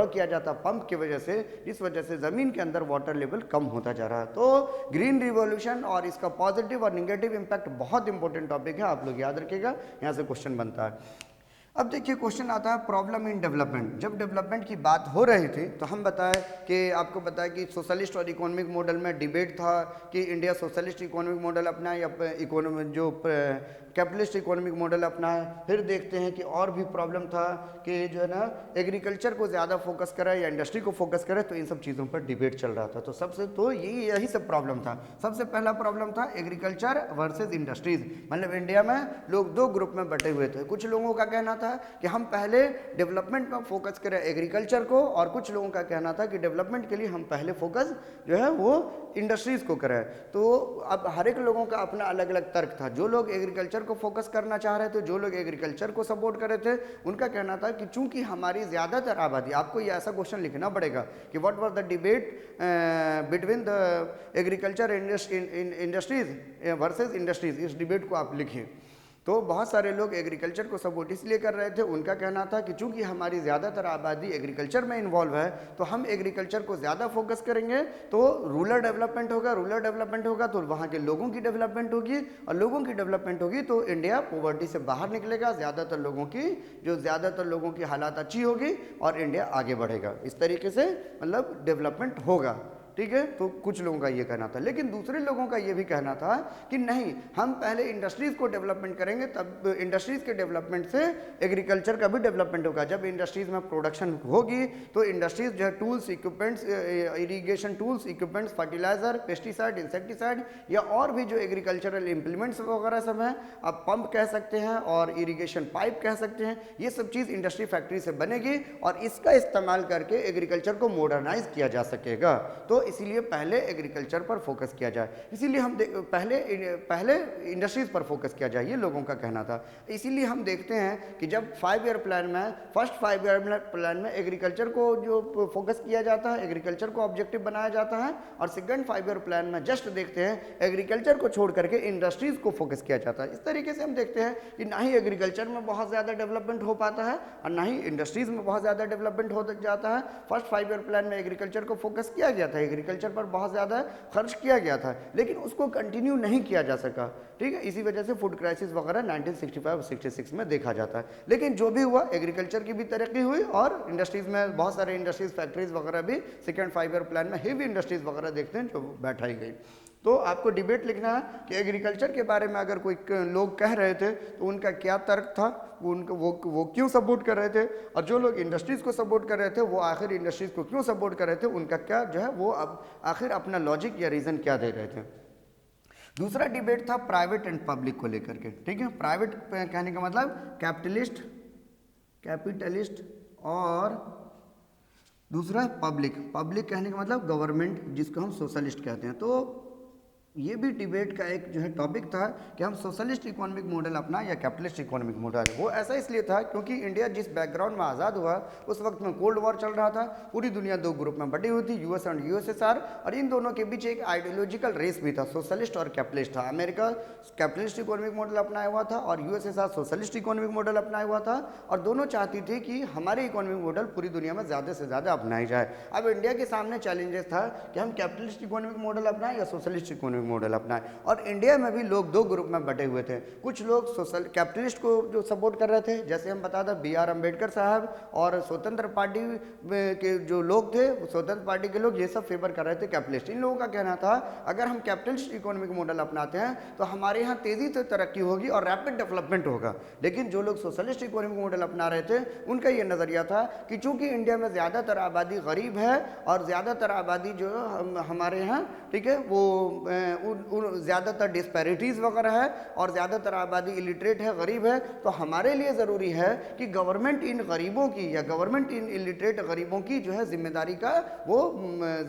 किया जाता पंप की वजह से, इस वजह से ज़मीन के अंदर वाटर लेवल कम होता जा रहा है। तो ग्रीन रिवॉल्यूशन और इसका पॉजिटिव और नेगेटिव इंपैक्ट बहुत इंपॉर्टेंट टॉपिक है, आप लोग याद रखिएगा, यहाँ से क्वेश्चन बनता है। अब देखिए क्वेश्चन आता है प्रॉब्लम इन डेवलपमेंट। जब डेवलपमेंट की बात हो रही थी तो हम बताएं कि आपको बताया कि सोशलिस्ट और इकोनॉमिक मॉडल में डिबेट था कि इंडिया सोशलिस्ट इकोनॉमिक मॉडल अपनाए या इकोनॉमिक जो कैपिटलिस्ट इकोनॉमिक मॉडल अपना है। फिर देखते हैं कि और भी प्रॉब्लम था कि जो है ना एग्रीकल्चर को ज़्यादा फोकस करे या इंडस्ट्री को फोकस करे, तो इन सब चीज़ों पर डिबेट चल रहा था। तो सबसे तो यही सब प्रॉब्लम था। सबसे पहला प्रॉब्लम था एग्रीकल्चर वर्सेज इंडस्ट्रीज। मतलब इंडिया में लोग दो ग्रुप में बटे हुए थे। कुछ लोगों का कहना था कि हम पहले डेवलपमेंट में फोकस करें एग्रीकल्चर को, और कुछ लोगों का कहना था कि डेवलपमेंट के लिए हम पहले फोकस जो है वो इंडस्ट्रीज को करें। तो अब हर एक लोगों का अपना अलग अलग तर्क था। जो लोग एग्रीकल्चर को फोकस करना चाह रहे थे, जो लोग एग्रीकल्चर को सपोर्ट कर रहे थे, उनका कहना था कि चूंकि हमारी ज़्यादातर आबादी, आपको ये ऐसा क्वेश्चन लिखना पड़ेगा कि what was the debate between the agriculture industries versus industries. इस डिबेट को आप लिखिए। तो बहुत सारे लोग एग्रीकल्चर को सपोर्ट इसलिए कर रहे थे, उनका कहना था कि चूंकि हमारी ज़्यादातर आबादी एग्रीकल्चर में इन्वॉल्व है तो हम एग्रीकल्चर को ज़्यादा फोकस करेंगे तो रूरल डेवलपमेंट होगा, रूरल डेवलपमेंट होगा तो वहाँ के लोगों की डेवलपमेंट होगी, और लोगों की डेवलपमेंट होगी तो इंडिया पॉवर्टी से बाहर निकलेगा, ज़्यादातर लोगों की हालात अच्छी होगी और इंडिया आगे बढ़ेगा। इस तरीके से मतलब डेवलपमेंट होगा। ठीक है, तो कुछ लोगों का ये कहना था। लेकिन दूसरे लोगों का ये भी कहना था कि नहीं, हम पहले इंडस्ट्रीज़ को डेवलपमेंट करेंगे, तब इंडस्ट्रीज़ के डेवलपमेंट से एग्रीकल्चर का भी डेवलपमेंट होगा। जब इंडस्ट्रीज़ में प्रोडक्शन होगी तो इंडस्ट्रीज़ जो है tools, equipments, irrigation tools, equipments, fertiliser, pesticide, insecticide या और भी जो एग्रीकल्चरल इम्प्लीमेंट्स वगैरह सब हैं, आप पंप कह सकते हैं और इरीगेशन पाइप कह सकते हैं, ये सब चीज़ इंडस्ट्री फैक्ट्री से बनेगी और इसका इस्तेमाल करके एग्रीकल्चर को मॉडर्नाइज किया जा सकेगा। तो इसीलिए पहले एग्रीकल्चर पर फोकस किया जाए, इसीलिए हम पहले इंडस्ट्रीज पर फोकस किया जाए, ये लोगों का कहना था। इसीलिए हम देखते हैं कि जब 5 ईयर प्लान में, फर्स्ट 5 ईयर प्लान में एग्रीकल्चर को जो फोकस किया जाता है, एग्रीकल्चर को ऑब्जेक्टिव बनाया जाता है, और सेकंड 5 ईयर प्लान में जस्ट देखते हैं एग्रीकल्चर को छोड़ करके इंडस्ट्रीज को फोकस किया जाता है। इस तरीके से हम देखते हैं कि ना ही एग्रीकल्चर में बहुत ज़्यादा डेवलपमेंट हो पाता है और ना ही इंडस्ट्रीज में बहुत ज़्यादा डेवलपमेंट हो जाता है। फर्स्ट 5 ईयर प्लान में एग्रीकल्चर को फोकस किया गया था, एग्रीकल्चर पर बहुत ज़्यादा खर्च किया गया था, लेकिन उसको कंटिन्यू नहीं किया जा सका। ठीक है, इसी वजह से फूड क्राइसिस वगैरह 1965-66 में देखा जाता है। लेकिन जो भी हुआ, एग्रीकल्चर की भी तरक्की हुई और इंडस्ट्रीज़ में बहुत सारे इंडस्ट्रीज फैक्ट्रीज वगैरह भी सेकेंड 5 ईयर प्लान में हेवी इंडस्ट्रीज वगैरह देखते हैं जो बैठाई गई। तो आपको डिबेट लिखना है कि एग्रीकल्चर के बारे में अगर कोई लोग कह रहे थे तो उनका क्या तर्क था, वो क्यों सपोर्ट कर रहे थे, और जो लोग इंडस्ट्रीज़ को सपोर्ट कर रहे थे वो आखिर इंडस्ट्रीज़ को क्यों सपोर्ट कर रहे थे, उनका क्या जो है वो अब आखिर अपना लॉजिक या रीज़न क्या दे रहे थे। दूसरा डिबेट था प्राइवेट एंड पब्लिक को लेकर के। ठीक है, प्राइवेट कहने का मतलब कैपिटलिस्ट और दूसरा है पब्लिक। पब्लिक कहने का मतलब गवर्नमेंट, जिसको हम सोशलिस्ट कहते हैं। तो ये भी डिबेट का एक जो है टॉपिक था कि हम सोशलिस्ट इकोनॉमिक मॉडल अपनाएं या कैपिटलिस्ट इकोनॉमिक मॉडल। वो ऐसा इसलिए था क्योंकि इंडिया जिस बैकग्राउंड में आज़ाद हुआ उस वक्त में कोल्ड वॉर चल रहा था, पूरी दुनिया दो ग्रुप में बटी हुई थी, यूएस एंड यूएसएसआर, और इन दोनों के बीच एक आइडियोलॉजिकल रेस भी था, सोशलिस्ट और कैपिटलिस्ट था। अमेरिका कैपिटलिस्ट इकोनॉमिक मॉडल अपनाया हुआ था और यूएसएसआर सोशलिस्ट इकोनॉमिक मॉडल अपनाया हुआ था, और दोनों चाहती थी कि हमारे इकोनॉमिक मॉडल पूरी दुनिया में ज़्यादा से ज़्यादा अपनाई जाए। अब इंडिया के सामने चैलेंजेस था कि हम कैपिटलिस्ट इकोनॉमिक मॉडल अपनाएं या सोशलिस्ट इकोनॉमिक मॉडल अपनाएं। और इंडिया में भी लोग दो ग्रुप में बटे हुए थे। कुछ लोग सोशल कैपिटलिस्ट को जो सपोर्ट कर रहे थे, जैसे हम बता दें बी आर अम्बेडकर साहब, और स्वतंत्र पार्टी के जो लोग थे, स्वतंत्र पार्टी के लोग, ये सब फेवर कर रहे थे कैपिटलिस्ट। इन लोगों का कहना था अगर हम कैपिटलिस्ट इकोनॉमिक मॉडल अपनाते हैं तो हमारे यहाँ तेजी से तरक्की होगी और रैपिड डेवलपमेंट होगा। लेकिन जो लोग सोशलिस्ट इकोनॉमिक मॉडल अपना रहे थे उनका ये नज़रिया था कि चूंकि इंडिया में ज़्यादातर आबादी गरीब है और ज़्यादातर आबादी जो हमारे यहाँ, ठीक है, वो ज़्यादातर डिस्पैरिटीज़ वगैरह है और ज़्यादातर आबादी इलिटरेट है, गरीब है, तो हमारे लिए ज़रूरी है कि गवर्नमेंट इन गरीबों की या गवर्नमेंट इन इलिटरेट गरीबों की जो है जिम्मेदारी का वो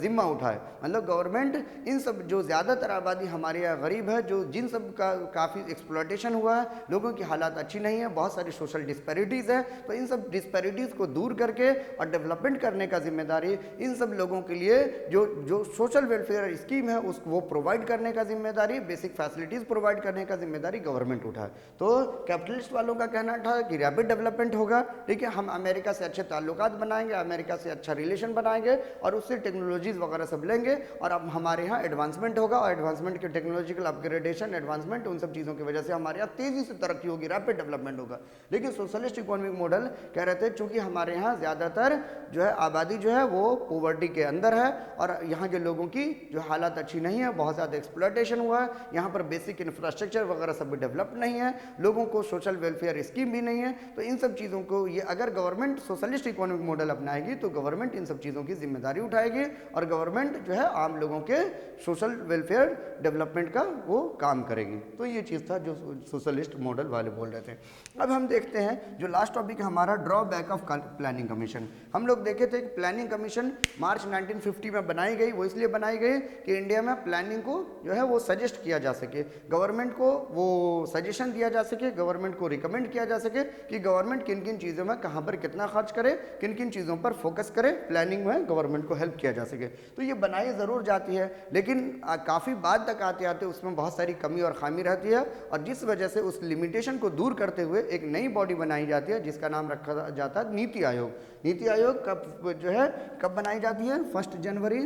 जिम्मा उठाए। मतलब गवर्नमेंट इन सब जो ज़्यादातर आबादी हमारे यहाँ गरीब है, जो जिन सब का काफ़ी एक्सप्लॉयटेशन हुआ है, लोगों की हालात अच्छी नहीं है, बहुत सारी सोशल डिस्पैरिटीज़ है, तो इन सब डिस्पैरिटीज़ को दूर करके और डेवलपमेंट करने का जिम्मेदारी इन सब लोगों के लिए जो जो सोशल वेलफेयर स्कीम है उसको वो प्रोवाइड करने का जिम्मेदारी, बेसिक फैसिलिटीज प्रोवाइड करने का जिम्मेदारी गवर्नमेंट उठाए। तो कैपिटलिस्ट वालों का कहना था कि रैपिड डेवलपमेंट होगा, ठीक है, हम अमेरिका से अच्छे ताल्लुकात बनाएंगे, अमेरिका से अच्छा रिलेशन बनाएंगे और उससे टेक्नोलॉजीज वगैरह सब लेंगे और अब हमारे यहाँ एडवांसमेंट होगा और एडवांसमेंट के टेक्नोलॉजिकल अपग्रेडेशन, एडवांसमेंट, उन सब चीज़ों की वजह से हमारे यहाँ तेजी से तरक्की होगी, रैपिड डेवलपमेंट होगा। लेकिन सोशलिस्ट इकोनॉमिक मॉडल कह रहे थे चूंकि हमारे यहाँ ज़्यादातर जो है आबादी जो है वो पॉवर्टी के अंदर है और यहाँ के लोगों की जो हालात अच्छी नहीं है, बहुत ज़्यादा एक्सप्लॉयटेशन हुआ है, यहाँ पर बेसिक इंफ्रास्ट्रक्चर वगैरह सब भी डेवलप नहीं है, लोगों को सोशल वेलफेयर स्कीम भी नहीं है, तो इन सब चीज़ों को ये अगर गवर्नमेंट सोशलिस्ट इकोनॉमिक मॉडल अपनाएगी तो गवर्नमेंट इन सब चीज़ों की जिम्मेदारी उठाएगी और गवर्नमेंट जो है आम लोगों के सोशल वेलफेयर डेवलपमेंट का वो काम करेगी। तो ये चीज़ था जो सोशलिस्ट मॉडल वाले बोल रहे थे। अब हम देखते हैं जो लास्ट टॉपिक है हमारा, ड्रॉबैक ऑफ प्लानिंग कमीशन। हम लोग देखे थे कि प्लानिंग कमीशन मार्च 1950 में बनाई गई, वो इसलिए बनाई गई कि इंडिया में प्लानिंग को जो है वो सजेस्ट किया जा सके, गवर्नमेंट को वो सजेशन दिया जा सके, गवर्नमेंट को रिकमेंड किया जा सके कि गवर्नमेंट किन किन चीज़ों में कहाँ पर कितना खर्च करे, किन किन चीज़ों पर फोकस करे, प्लानिंग में गवर्नमेंट को हेल्प किया जा सके। तो ये बनाई ज़रूर जाती है लेकिन काफ़ी बाद तक आते आते उसमें बहुत सारी कमी और खामी रहती है और जिस वजह से उस लिमिटेशन को दूर करते हुए एक नई बॉडी बनाई जाती है जिसका नाम रखा जाता है नीति आयोग। नीति आयोग कब जो है कब बनाई जाती है? 1 जनवरी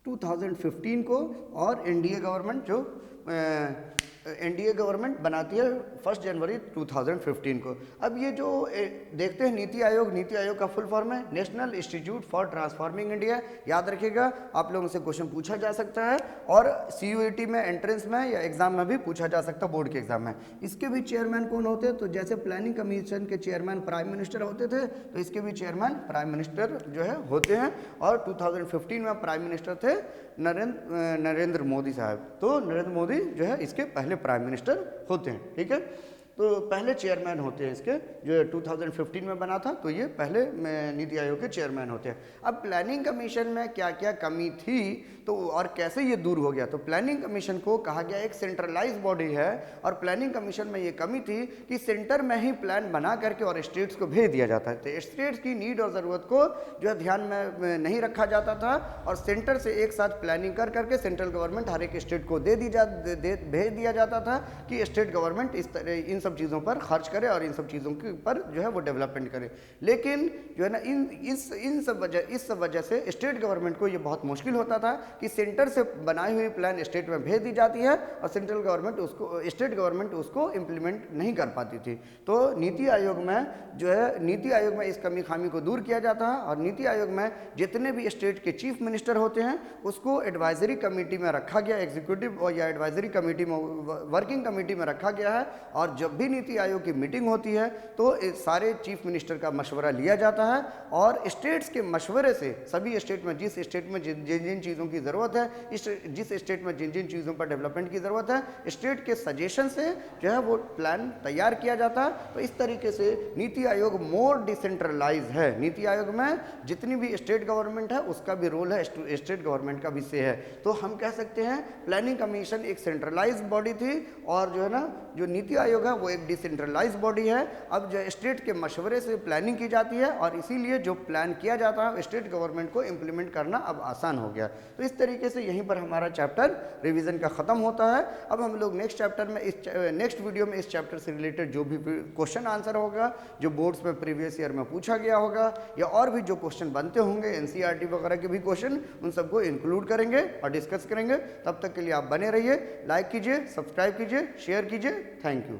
2015 को, और एनडीए गवर्नमेंट जो एनडीए गवर्नमेंट बनाती है 1 जनवरी 2015 को। अब ये जो देखते हैं नीति आयोग, नीति आयोग का फुल फॉर्म है national institute for transforming India. याद रखिएगा, आप लोगों से क्वेश्चन पूछा जा सकता है और सीयूईटी में, एंट्रेंस में या एग्जाम में भी पूछा जा सकता है, बोर्ड के एग्जाम में। इसके भी चेयरमैन कौन होते हैं? तो जैसे प्लानिंग कमीशन के चेयरमैन प्राइम मिनिस्टर होते थे तो इसके भी चेयरमैन प्राइम मिनिस्टर जो है होते हैं और 2015 में प्राइम मिनिस्टर थे नरेंद्र मोदी साहब। तो नरेंद्र मोदी जो है इसके पहले प्राइम मिनिस्टर होते हैं, ठीक है। तो पहले चेयरमैन होते हैं इसके, जो 2015 में बना था तो ये पहले नीति आयोग के चेयरमैन होते हैं। अब प्लानिंग कमीशन में क्या क्या कमी थी तो और कैसे ये दूर हो गया? तो प्लानिंग कमीशन को कहा गया एक सेंट्रलाइज बॉडी है और प्लानिंग कमीशन में ये कमी थी कि सेंटर में ही प्लान बना करके और स्टेट्स को भेज दिया जाता है, तो स्टेट्स की नीड और ज़रूरत को जो है ध्यान में नहीं रखा जाता था और सेंटर से एक साथ प्लानिंग कर करके सेंट्रल गवर्नमेंट हर एक स्टेट को भेज दिया जाता था कि स्टेट गवर्नमेंट इस तरह इन सब चीज़ों पर खर्च करे और इन सब चीज़ों के पर जो है वो डेवलपमेंट करे। लेकिन जो है ना इस सब वजह से स्टेट गवर्नमेंट को ये बहुत मुश्किल होता था कि सेंटर से बनाई हुई प्लान स्टेट में भेज दी जाती है और सेंट्रल गवर्नमेंट उसको, स्टेट गवर्नमेंट उसको इम्प्लीमेंट नहीं कर पाती थी। तो नीति आयोग में जो है, नीति आयोग में इस कमी खामी को दूर किया जाता है और नीति आयोग में जितने भी स्टेट के चीफ मिनिस्टर होते हैं उसको एडवाइजरी कमेटी में रखा गया, एग्जीक्यूटिव और या एडवाइजरी कमेटी में, वर्किंग कमेटी में रखा गया है और जब भी नीति आयोग की मीटिंग होती है तो सारे चीफ मिनिस्टर का मशवरा लिया जाता है और स्टेट्स के मशवरे से सभी स्टेट में जिस स्टेट में जिन जिन चीज़ों की ज़रूरत है, जिस स्टेट में जिन जिन चीज़ों पर डेवलपमेंट की ज़रूरत है, स्टेट के सजेशन से जो है वो प्लान तैयार किया जाता है। तो इस तरीके से नीति आयोग मोर डिसेंट्रलाइज है। नीति आयोग में जितनी भी स्टेट गवर्नमेंट है उसका भी रोल है, स्टेट गवर्नमेंट का भी से है। तो हम कह सकते हैं प्लानिंग कमीशन एक सेंट्रलाइज बॉडी थी और जो है ना जो नीति आयोग है वो एक डिसेंट्रलाइज बॉडी है। अब जो स्टेट के मशवरे से प्लानिंग की जाती है और इसीलिए जो प्लान किया जाता है स्टेट गवर्नमेंट को इम्प्लीमेंट करना अब आसान हो गया। तो इस तरीके से यहीं पर हमारा चैप्टर रिवीजन का ख़त्म होता है। अब हम लोग नेक्स्ट चैप्टर में नेक्स्ट वीडियो में इस चैप्टर से रिलेटेड जो भी क्वेश्चन आंसर होगा, जो बोर्ड्स में प्रीवियस ईयर में पूछा गया होगा या और भी जो क्वेश्चन बनते होंगे एनसीईआरटी वगैरह के भी क्वेश्चन, उन सबको इंक्लूड करेंगे और डिस्कस करेंगे। तब तक के लिए आप बने रहिए, लाइक कीजिए, सब्सक्राइब कीजिए, शेयर कीजिए। Thank you.